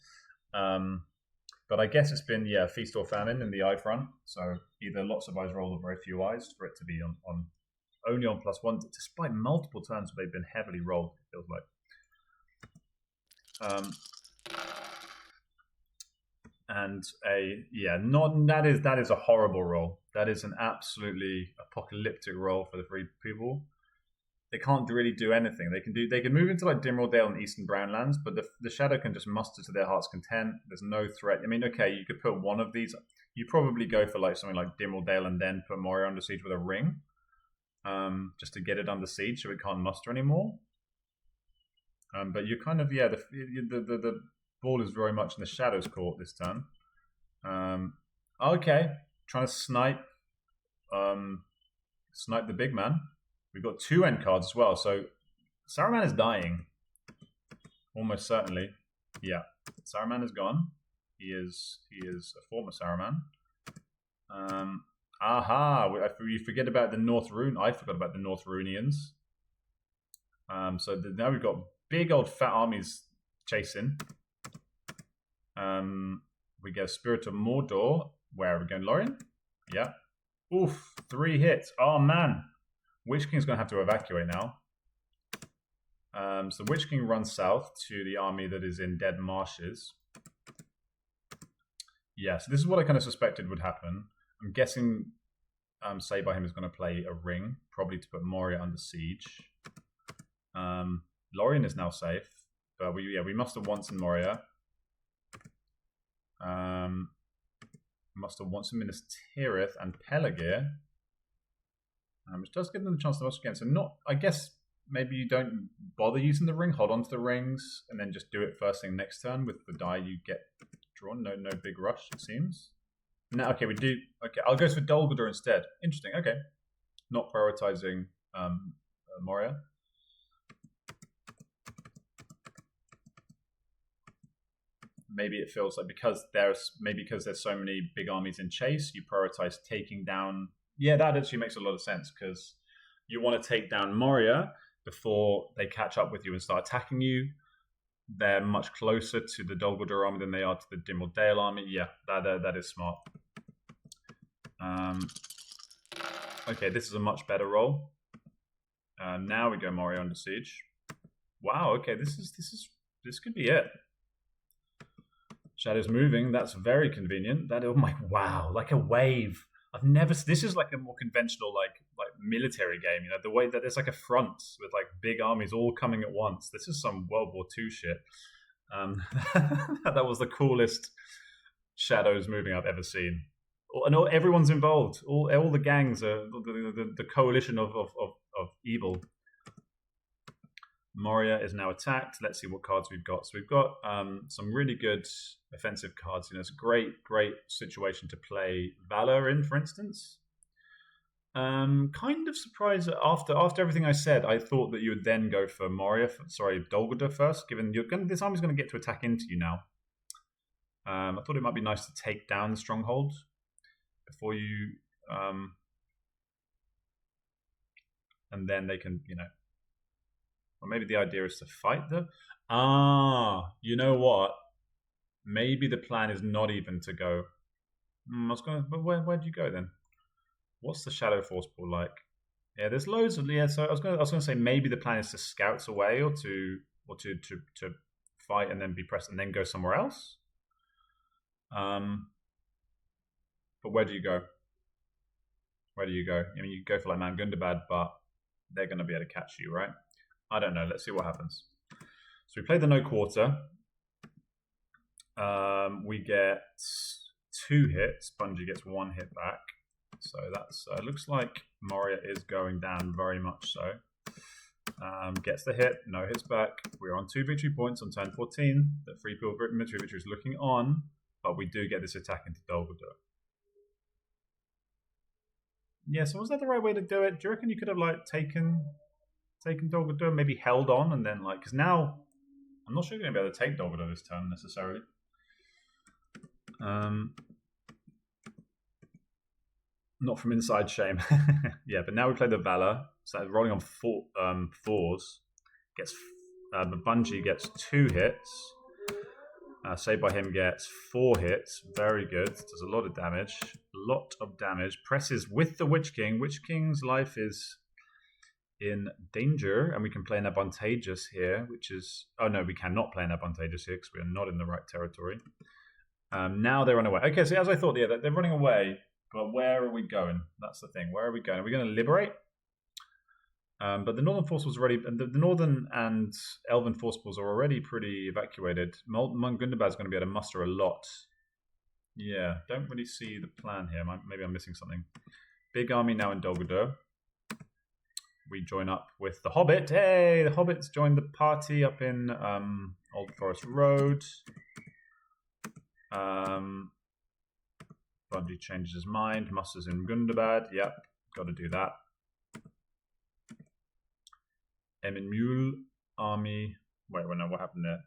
But I guess it's been, feast or famine in the eye front. So either lots of eyes rolled or very few eyes for it to be only on +1, despite multiple turns where they've been heavily rolled, it feels like. That is a horrible roll. That is an absolutely apocalyptic roll for the free people. They can't really do anything. They can move into like Dimril Dale and Eastern Brownlands, but the Shadow can just muster to their heart's content. There's no threat. I mean, okay, you could put one of these. You probably go for like something like Dimril Dale and then put Moria under siege with a ring, just to get it under siege so it can't muster anymore. But you're kind of, yeah, the ball is very much in the shadows court this turn. Okay, trying to snipe the big man. We've got 2 end cards as well, so Saruman is dying. Almost certainly. Yeah, Saruman is gone. He is a former Saruman. You forget about the North Rune. I forgot about the North Runians. So now we've got big old fat armies chasing. We get Spirit of Mordor. Where are we going, Lorien? Yeah. Oof, 3 hits. Oh man, Witch King's going to have to evacuate now. So Witch King runs south to the army that is in Dead Marshes. Yeah, so this is what I kind of suspected would happen. I'm guessing savedbyhim is going to play a ring, probably to put Moria under siege. Lorien is now safe, but we must have once in Moria. Must have once in Minas Tirith and Pelargir, which does give them the chance to muster again. So I guess maybe you don't bother using the ring, hold on to the rings, and then just do it first thing next turn with the die you get drawn. No big rush, it seems. No, okay, we do. Okay, I'll go for Dol Guldur instead. Interesting. Okay, not prioritizing Moria. Maybe it feels like because there's so many big armies in chase, you prioritize taking down. Yeah, that actually makes a lot of sense because you want to take down Moria before they catch up with you and start attacking you. They're much closer to the Dol Guldur army than they are to the Dim Dale army. Yeah, that is smart. Okay, this is a much better roll. Now we go Moria under siege. Wow. Okay, this could be it. Shadows moving. That's very convenient. Wow, like a wave. I've never. This is like a more conventional like military game. The way that there's like a front with like big armies all coming at once. This is some World War II shit. That was the coolest shadows moving I've ever seen. And everyone's involved. All the gangs are the coalition of evil. Moria is now attacked. Let's see what cards we've got. So we've got some really good offensive cards. It's a great situation to play Valor in, for instance. Kind of surprised that after everything I said, I thought that you would then go for Dol Guldur first, given this army's going to get to attack into you now. I thought it might be nice to take down the stronghold before you, and then they can, or maybe the idea is to fight them. You know what? Maybe the plan is not even to go. But where'd you go then? What's the Shadow Force pool like? Yeah, there's loads of. Yeah, so I was going to say maybe the plan is to scouts away or to fight and then be pressed and then go somewhere else. But where do you go? Where do you go? I mean, you go for like Man Gundabad, but they're going to be able to catch you, right? I don't know. Let's see what happens. So we play the no quarter. We get 2 hits. Bunjy gets 1 hit back. So that's looks like Moria is going down very much so. Gets the hit, no hits back. We're on 2 victory points on turn 14. The free pool military victory is looking on, but we do get this attack into Dol Guldur. Yeah, so was that the right way to do it? Do you reckon you could have like taken Dol Guldur, maybe held on, and then because now I'm not sure you're going to be able to take Dol Guldur this turn necessarily. Not from inside shame. Yeah, but now we play the Valor. So rolling on 4s. Gets Bunjy gets 2 hits. Savedbyhim gets 4 hits. Very good. Does a lot of damage. Presses with the Witch King. Witch King's life is in danger, and we can play an advantageous here, which is... Oh, no, we cannot play an advantageous here because we are not in the right territory. Now they run away. Okay, so as I thought, yeah, they're running away, but where are we going? That's the thing. Where are we going? Are we going to liberate? But the Northern Force was already... The Northern and Elven Force pools are already pretty evacuated. Gundabad is going to be able to muster a lot. Yeah, don't really see the plan here. Maybe I'm missing something. Big army now in Dol Guldur. we join up with the Hobbit. Hey, the Hobbit's joined the party up in Old Forest Road. Bunjy changes his mind. Musters in Gundabad. Yep, got to do that. Emin Mule army. Wait, no, what happened there?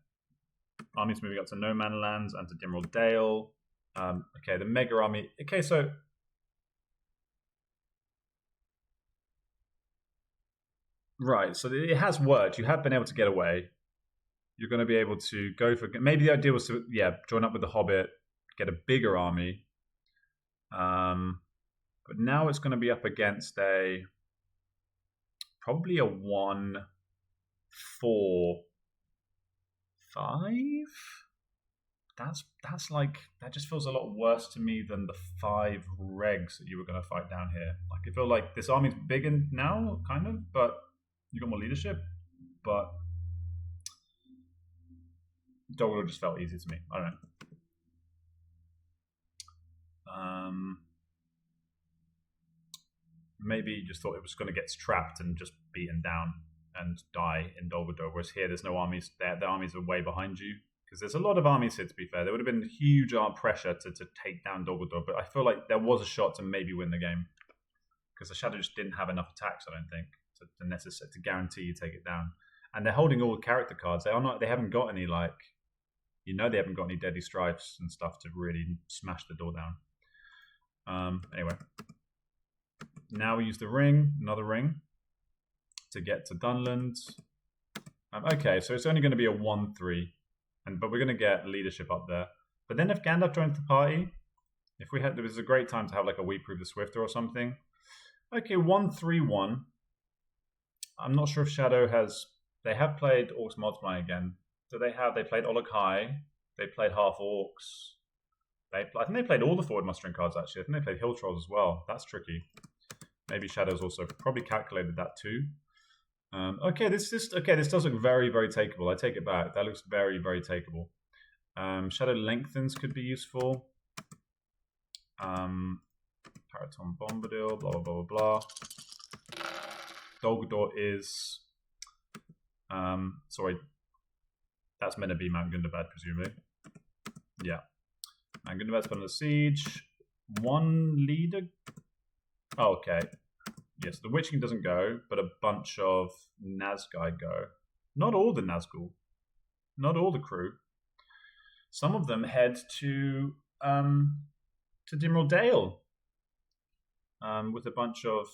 Armies moving up to No Man Lands and to Dimral Dale. Okay, the Mega Army. Okay, so right, so it has worked. You have been able to get away. You're going to be able to go for. Maybe the idea was to join up with the Hobbit, get a bigger army. But now it's going to be up against probably a 1, 4, 5. That's like, that just feels a lot worse to me than the 5 regs that you were going to fight down here. Like, I feel like this army's big now, kind of, but you got more leadership. But Dogwood just felt easy to me. I don't know. Maybe you just thought it was going to get trapped and just beaten down and die in Dol Guldur, whereas here there's no armies there. The armies are way behind you, because there's a lot of armies here, to be fair. There would have been huge pressure to take down Dol Guldur, but I feel like there was a shot to maybe win the game, because the Shadow just didn't have enough attacks, I don't think, to guarantee you take it down. And they're holding all the character cards. They haven't got any, like, they haven't got any Deadly Strifes and stuff to really smash the door down. Anyway. Now we use the ring, another ring, to get to Dunland. Okay, so it's only going to be a 1-3, but we're going to get leadership up there. But then if Gandalf joins the party, this is a great time to have like a We Prove the Swifter or something. Okay, 1-3-1. I'm not sure if Shadow has. They have played Orcs Multiplying again. So they played Olog High. They played Half Orcs. I think they played all the forward mustering cards actually. I think they played Hill Trolls as well. That's tricky. Maybe Shadow's also probably calculated that too. Okay, this does look very, very takeable. I take it back. That looks very, very takeable. Shadow Lengthens could be useful. Paraton Bombadil, blah, blah, blah, blah, blah. Dol Guldur is... sorry. That's meant to be Mount Gundabad, presumably. Yeah. Mount Gundabad's put under siege. 1 leader... Oh, okay. Yes, the Witch King doesn't go, but a bunch of Nazgûl go. Not all the Nazgûl. Not all the crew. Some of them head to Dimral Dale with a bunch of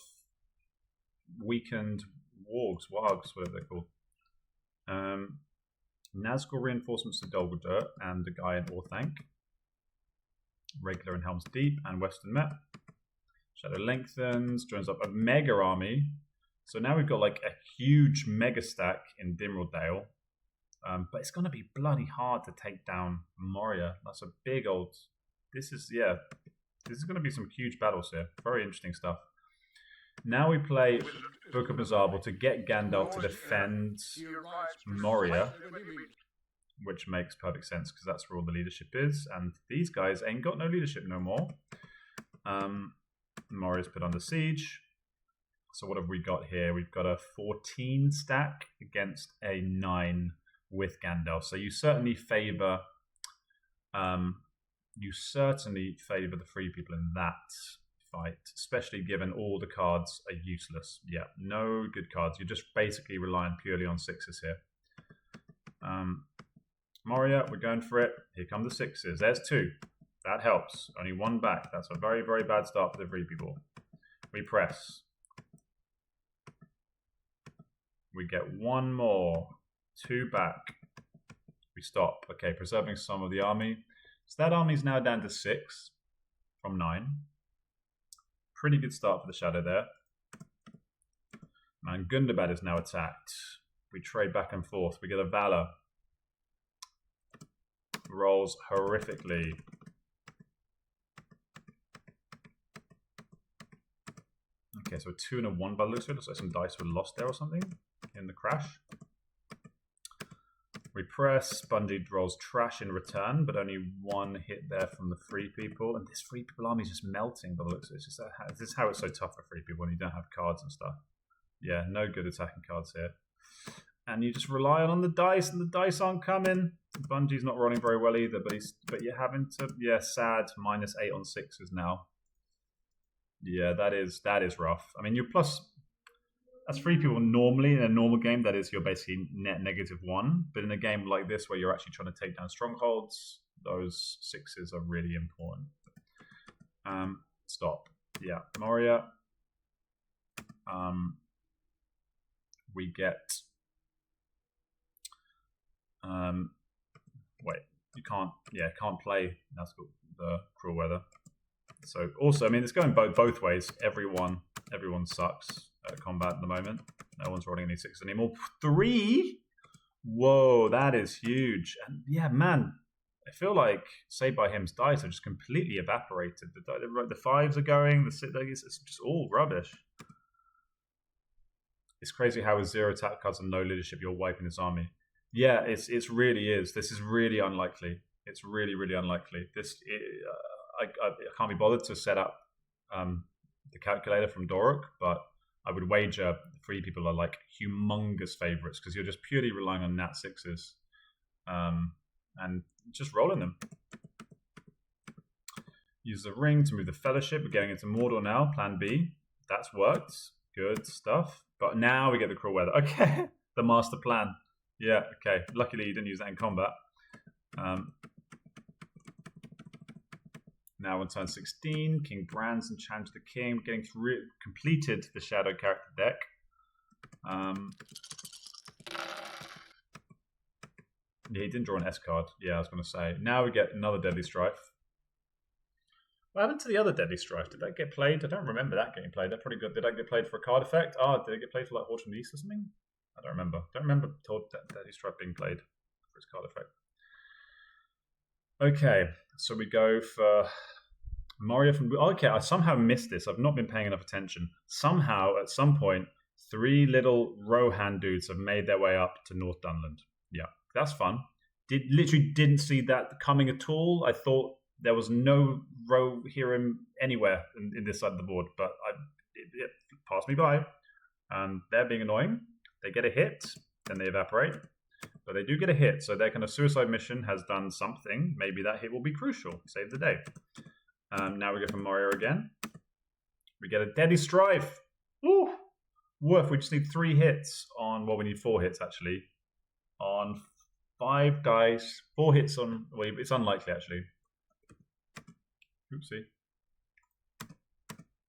weakened wargs, whatever they're called. Nazgûl reinforcements to Dol Guldur and the guy in Orthanc. Regular in Helm's Deep and Western Met. Shadow Lengthens, joins up a mega army. So now we've got like a huge mega stack in Dimral Dale. But it's going to be bloody hard to take down Moria. That's a big old... This is going to be some huge battles here. Very interesting stuff. Now we play Book of Mazarbel to get Gandalf to defend Moria, which makes perfect sense because that's where all the leadership is. And these guys ain't got no leadership no more. Moria's put under siege. So what have we got here? We've got a 14 stack against a 9 with Gandalf. So you certainly favour the free people in that fight, especially given all the cards are useless. Yeah, no good cards. You're just basically relying purely on 6s here. Moria, we're going for it. Here come the 6s. There's 2. That helps. Only 1 back. That's a very, very bad start for the free people. We press. We get 1 more. 2 back. We stop. Okay, preserving some of the army. So that army's now down to 6 from 9. Pretty good start for the Shadow there. Man, Gundabad is now attacked. We trade back and forth. We get a Valor. Rolls horrifically. Okay, so a 2 and a 1 by the looks of it. Looks like some dice were lost there or something in the crash. We press. Bunjy rolls trash in return, but only 1 hit there from the free people. And this free people army is just melting by the looks of it. This is how it's so tough for free people when you don't have cards and stuff. Yeah, no good attacking cards here. And you just rely on the dice, and the dice aren't coming. Bunjy's not rolling very well either, but you're having to, sad -8 on 6s now. Yeah, that is rough. I mean, you're plus. That's 3 people normally in a normal game. That is, you're basically net -1. But in a game like this, where you're actually trying to take down strongholds, those 6s are really important. Stop. Yeah, Moria. We get. Wait, you can't. Yeah, can't play. That's the cruel weather. So also, I mean, it's going both ways. Everyone sucks at combat at the moment. No one's rolling any 6 anymore. 3. Whoa, that is huge. And yeah, man, I feel like Saved by Him's dice are just completely evaporated. The 5s are going. It's just all rubbish. It's crazy how with 0 attack cards and no leadership, you're wiping his army. Yeah, it really is. This is really unlikely. It's really, really unlikely. I can't be bothered to set up the calculator from Doric, but I would wager 3 people are like humongous favorites because you're just purely relying on nat 6s and just rolling them. Use the ring to move the fellowship. We're getting into Mordor now. Plan B. That's worked. Good stuff. But now we get the cruel weather. Okay, the master plan. Yeah, okay. Luckily, you didn't use that in combat. Now on turn 16, King Brands and Challenge the King. Getting completed the Shadow character deck. Yeah, he didn't draw an S card. Yeah, I was going to say. Now we get another Deadly Strife. What happened to the other Deadly Strife? Did that get played? I don't remember that getting played. That pretty good. Did that get played for a card effect? Did it get played for like Horse from the East or something? I don't remember. Don't remember Deadly Strife being played for its card effect. Okay, so we go for Moria from. Okay, I somehow missed this. I've not been paying enough attention. Somehow, at some point, 3 little Rohan dudes have made their way up to North Dunland. Yeah, that's fun. Literally didn't see that coming at all. I thought there was no Rohirrim anywhere in this side of the board, but it passed me by. And they're being annoying. They get a hit, then they evaporate. But they do get a hit, so their kind of suicide mission has done something. Maybe that hit will be crucial. Save the day. Now we go for Moria again. We get a Deadly Strife. Woo! Woof, we just need 3 hits on... Well, we need 4 hits, actually. On 5 dice. 4 hits on... Well, it's unlikely, actually. Oopsie.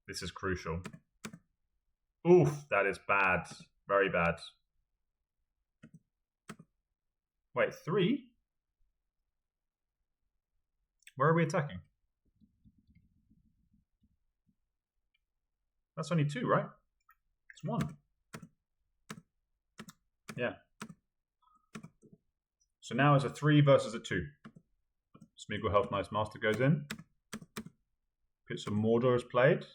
This is crucial. Oof, that is bad. Very bad. Wait, 3? Where are we attacking? That's only 2, right? It's 1. Yeah. So now it's a 3 versus a 2. Smeagol Health Nice Master goes in. Pits of Mordor is played.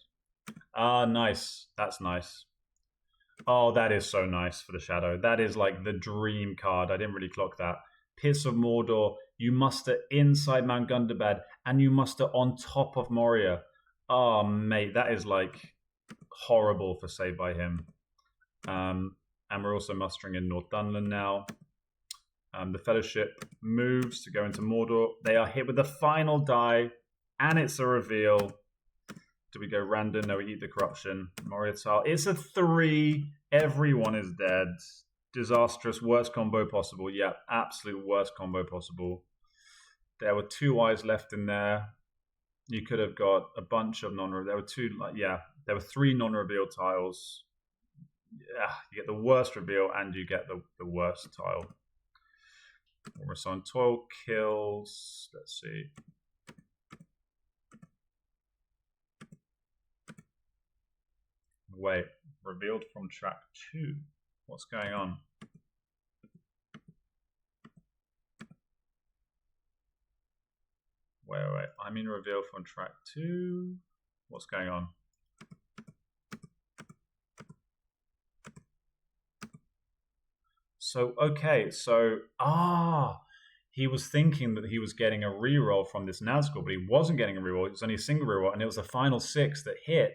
Nice. That's nice. Oh, that is so nice for the Shadow. That is like the dream card. I didn't really clock that. Pits of Mordor. You muster inside Mount Gundabad, and you muster on top of Moria. Oh, mate, that is like horrible for Saved by Him. And we're also mustering in North Dunland now. The Fellowship moves to go into Mordor. They are hit with the final die, and it's a reveal. Do we go random? No, we eat the corruption. Moria tile. It's a 3. Everyone is dead. Disastrous. Worst combo possible. Yeah, absolute worst combo possible. There were 2 eyes left in there. You could have got a bunch of there were 3 non-reveal tiles. Yeah, you get the worst reveal and you get the worst tile. We're on 12 kills. Let's see. Wait, revealed from track 2. What's going on? Wait. I mean revealed from track 2. What's going on? So, okay, he was thinking that he was getting a reroll from this Nazgul, but he wasn't getting a reroll. It was only a single reroll, and it was the final 6 that hit.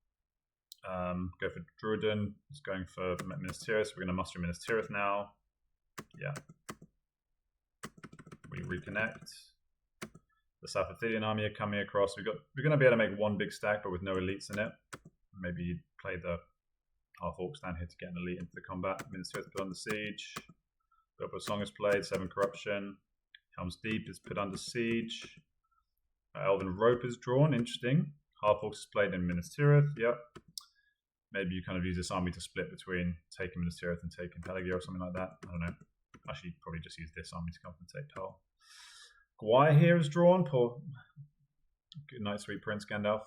Go for Druiden. It's going for Minas Tirith. We're going to muster Minas Tirith now. Yeah. We reconnect. The South Athenian army are coming across. We're going to be able to make one big stack, but with no elites in it. Maybe you play the half orcs down here to get an elite into the combat. Minas Tirith put under siege. Bilbo Song is played. 7 corruption. Helm's Deep is put under siege. Elven Rope is drawn. Interesting. Half orcs is played in Minas Tirith. Yep. Maybe you kind of use this army to split between taking Minas Tirith and taking Pelagia or something like that. I don't know. Actually, probably just use this army to compensate Pearl. Gwai here is drawn. Poor. Good night, sweet Prince Gandalf.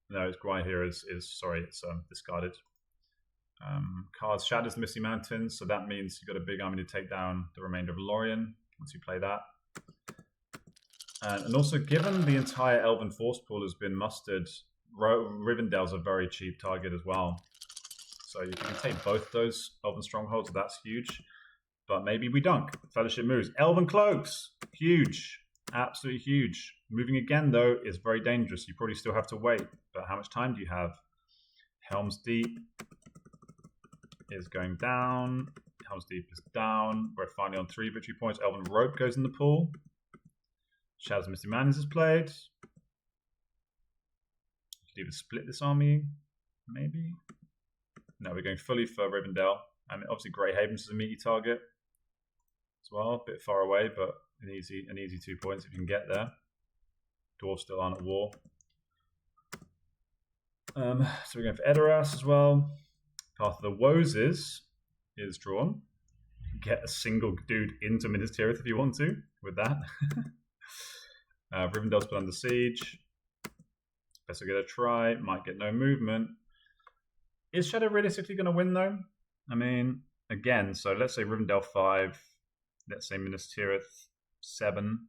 No, it's Gwai here is sorry, it's discarded. Cards Shatters the Misty Mountains, so that means you've got a big army to take down the remainder of Lorien once you play that. And also, given the entire Elven Force pool has been mustered, Rivendell's a very cheap target as well. So you can take both those Elven Strongholds, that's huge. But maybe we dunk. Fellowship moves. Elven Cloaks, huge. Absolutely huge. Moving again, though, is very dangerous. You probably still have to wait. But how much time do you have? Helm's Deep is going down. Helm's Deep is down. We're finally on 3 victory points. Elven Rope goes in the pool. Shadows of Misty Mountains is played. You could even split this army, maybe. No, we're going fully for Rivendell. I mean, obviously, Grey Havens is a meaty target as well. A bit far away, but an easy 2 points if you can get there. Dwarves still aren't at war. So we're going for Edoras as well. Path of the Woses is drawn. Get a single dude into Minas Tirith if you want to with that. Rivendell's put under siege. Best get a try. Might get no movement. Is Shadow realistically going to win though? I mean, again, so let's say Rivendell 5. Let's say Minas Tirith 7.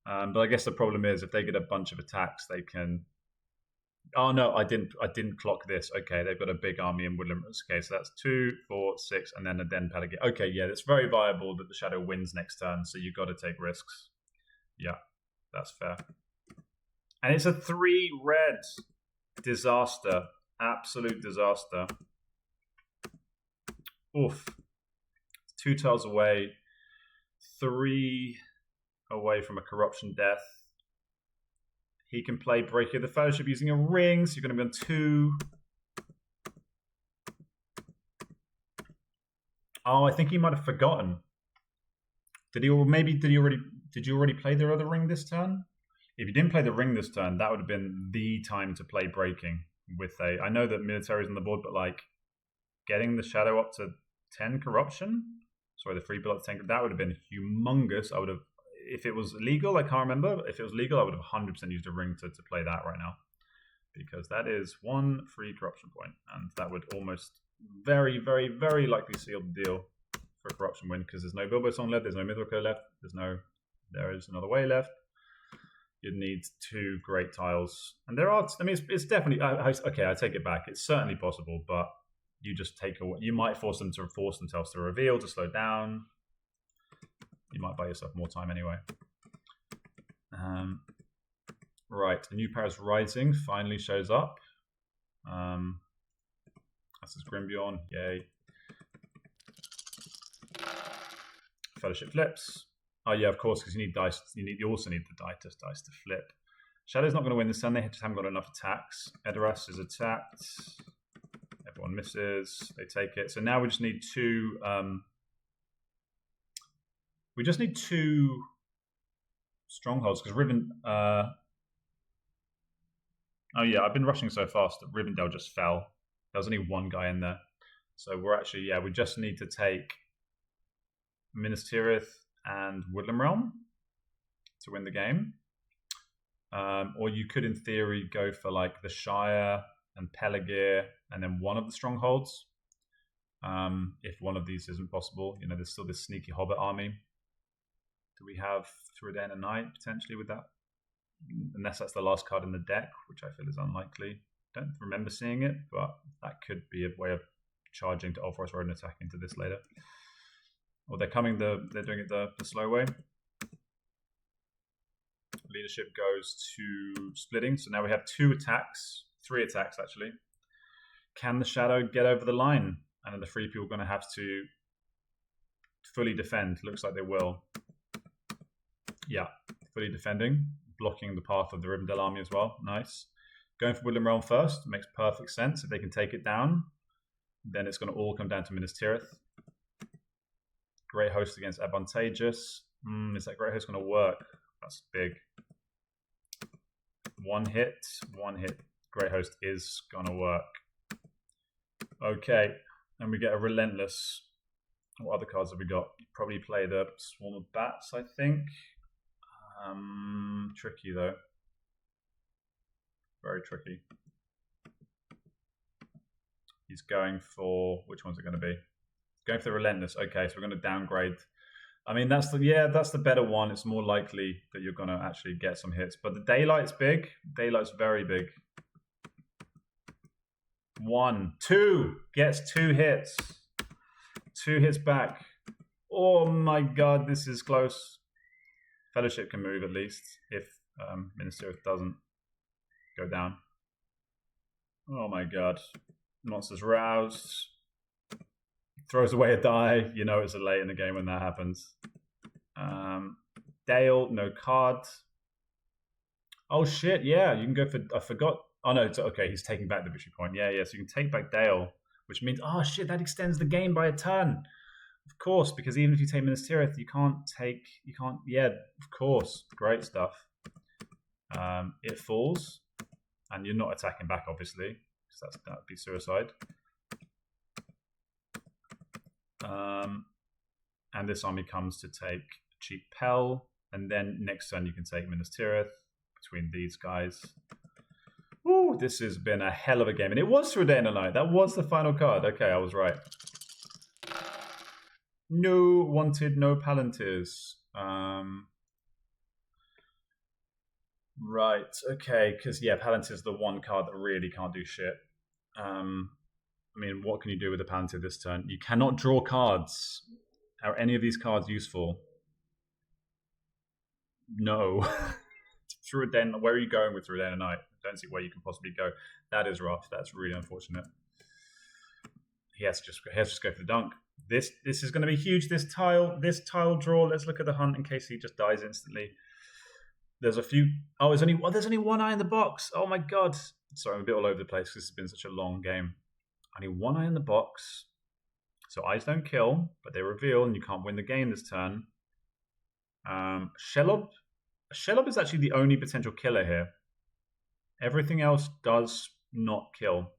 But I guess the problem is if they get a bunch of attacks, they can. Oh no, I didn't clock this. Okay, they've got a big army in Woodland. Okay, so that's 2, 4, 6, and then a Den Pelagia. Okay, yeah, it's very viable that the Shadow wins next turn, so you've got to take risks. Yeah, that's fair. And it's a 3 red disaster. Absolute disaster. Oof. 2 tiles away. 3 away from a corruption death. He can play Breaker of the Fellowship using a ring, so you're going to be on 2. Oh, I think he might have forgotten. Did you already play the other ring this turn? If you didn't play the ring this turn, that would have been the time to play Breaking with a. I know that military is on the board, but like getting the Shadow up to 10 corruption. Sorry, the free build up to 10. That would have been humongous. I would have. If it was legal, I can't remember. If it was legal, I would have 100% used a ring to play that right now. Because that is 1 free corruption point. And that would almost very, very, very likely seal the deal for a corruption win. Because there's no Bilbo Song left, there's no Mithril left, there is another way left. You'd need 2 great tiles. And there are, I mean, it's definitely, okay, I take it back. It's certainly possible, but you just take away, you might force themselves to reveal, to slow down. You might buy yourself more time anyway. Right, the New Paris Rising finally shows up. That's his Grimbjorn, yay. Fellowship flips. Oh yeah, of course, because you need dice. You also need the dice to flip. Shadow's not going to win this turn. They just haven't got enough attacks. Edoras is attacked. Everyone misses. They take it. So now we just need 2. We just need 2 strongholds because Riven. Oh yeah, I've been rushing so fast that Rivendell just fell. There was only 1 guy in there, so we're actually we just need to take Minas Tirith and Woodland Realm to win the game. Or you could, in theory, go for like the Shire and Pelagia, and then one of the strongholds. If one of these isn't possible, there's still this sneaky Hobbit army. Do we have Through a Day and a Night potentially with that? Unless that's the last card in the deck, which I feel is unlikely. Don't remember seeing it, but that could be a way of charging to Old Forest Road and attacking into this later. Or they're doing it the slow way. Leadership goes to splitting. So now we have 2 attacks 3 attacks, actually. Can the Shadow get over the line? And then the 3 people are going to have to fully defend. Looks like they will. Yeah, fully defending. Blocking the path of the Rivendell army as well. Nice. Going for Woodland Realm first. Makes perfect sense. If they can take it down, then it's going to all come down to Minas Tirith. Great Host against Advantageous. Is that Great Host going to work? That's big. One hit. Great Host is going to work. Okay. And we get a Relentless. What other cards have we got? Probably play the Swarm of Bats, I think. Tricky, though. Very tricky. He's going for... Which one's it going to be? Going for the Relentless. Okay, so we're going to downgrade. I mean, that's the better one. It's more likely that you're going to actually get some hits. But the Daylight's big. Daylight's very big. 1, 2. Gets 2 hits. 2 hits back. Oh my god, this is close. Fellowship can move at least if Minas Tirith doesn't go down. Oh my god. Monsters roused. Throws away a die. You know it's late in the game when that happens. Dale, no card. Oh shit, yeah, you can go for... I forgot. Oh no, it's okay, he's taking back the victory point. Yeah, so you can take back Dale, which means... Oh shit, that extends the game by a turn. Of course, because even if you take Minas Tirith, you can't... Yeah, of course. Great stuff. It falls. And you're not attacking back, obviously. Because that would be suicide. And this army comes to take cheap Pell. And then next turn you can take Minas Tirith between these guys. Ooh, this has been a hell of a game. And it was Through a Day and a Night. That was the final card. Okay, I was right. No Wanted, no Palantirs. Right, okay, because yeah, Palantir's the one card that really can't do shit. I mean, what can you do with the Palantir this turn? You cannot draw cards. Are any of these cards useful? No. Through a Day, where are you going with Through a Day and a Night? I don't see where you can possibly go. That is rough. That's really unfortunate. He has to just go for the dunk. This is going to be huge. This tile draw. Let's look at the hunt in case he just dies instantly. There's a few. Oh, there's only one eye in the box. Oh my god. Sorry, I'm a bit all over the place. This has been such a long game. Only one eye in the box. So eyes don't kill, but they reveal, and you can't win the game this turn. Shelob is actually the only potential killer here. Everything else does not kill,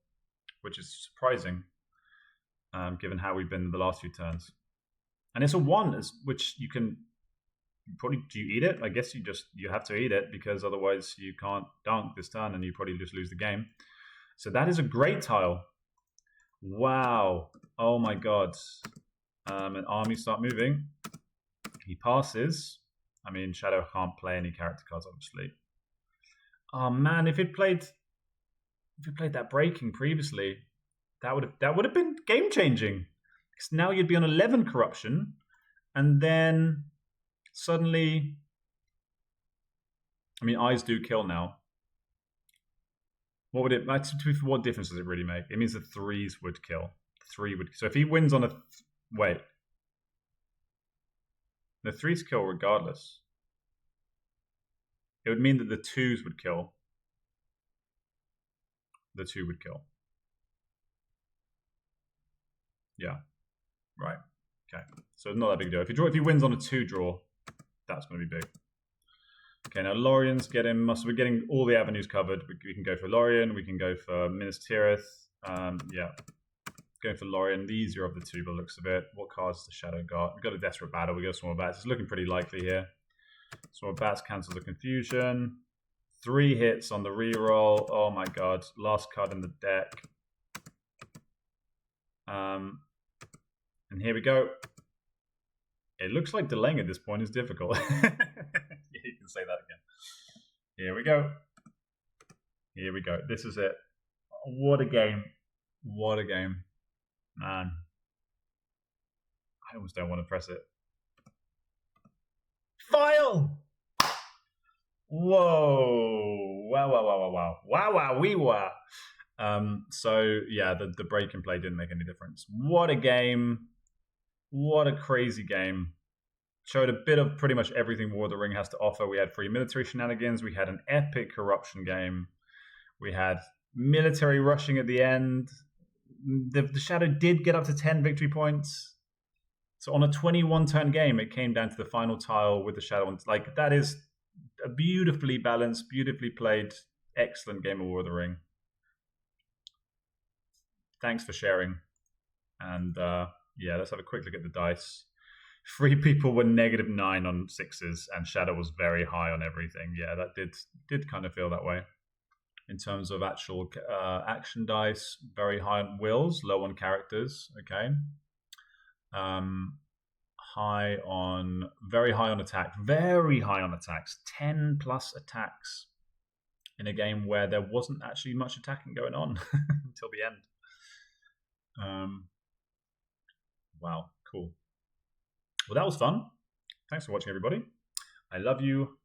which is surprising, given how we've been the last few turns. And it's a 1, which you can probably... Do you eat it? I guess you have to eat it, because otherwise you can't dunk this turn and you probably just lose the game. So that is a great tile. Wow. Oh my god. An army start moving. He passes. I mean, Shadow can't play any character cards, obviously. Oh man, if he'd played that breaking previously, that would have been game changing. Because now you'd be on 11 corruption, and then suddenly, I mean, eyes do kill now. What difference does it really make? It means the 3s would kill. 3 would. So if he wins on wait, the 3s kill regardless. It would mean that the 2s would kill. The 2 would kill. Yeah. Right. Okay. So not that big a deal. If he wins on a 2 draw, that's going to be big. Okay, now Lorien's we're getting all the avenues covered. We can go for Lorien, we can go for Minas Tirith. Yeah. Going for Lorien, the easier of the 2 by the looks of it. What cards does the Shadow got? We've got a Desperate Battle, we got Swarm of Bats. It's looking pretty likely here. Swarm of Bats cancels the confusion. 3 hits on the reroll. Oh my god. Last card in the deck. And here we go. It looks like delaying at this point is difficult. Yeah, you can say that again. Here we go. Here we go. This is it. What a game. What a game. Man. I almost don't want to press it. File! Whoa. Wow. wee wah. So yeah, the break and play didn't make any difference. What a game! What a crazy game! Showed a bit of pretty much everything War of the Ring has to offer. We had free military shenanigans. We had an epic corruption game. We had military rushing at the end. The Shadow did get up to 10 victory points. So on a 21 turn game, it came down to the final tile with the Shadow. Like, that is a beautifully balanced, beautifully played, excellent game of War of the Ring. Thanks for sharing. And yeah, let's have a quick look at the dice. 3 people were -9 on 6s, and Shadow was very high on everything. Yeah, that did kind of feel that way. In terms of actual action dice, very high on wills, low on characters. Okay. Very high on attack, very high on attacks, 10 plus attacks in a game where there wasn't actually much attacking going on until the end. Wow, cool. Well, that was fun. Thanks for watching, everybody. I love you.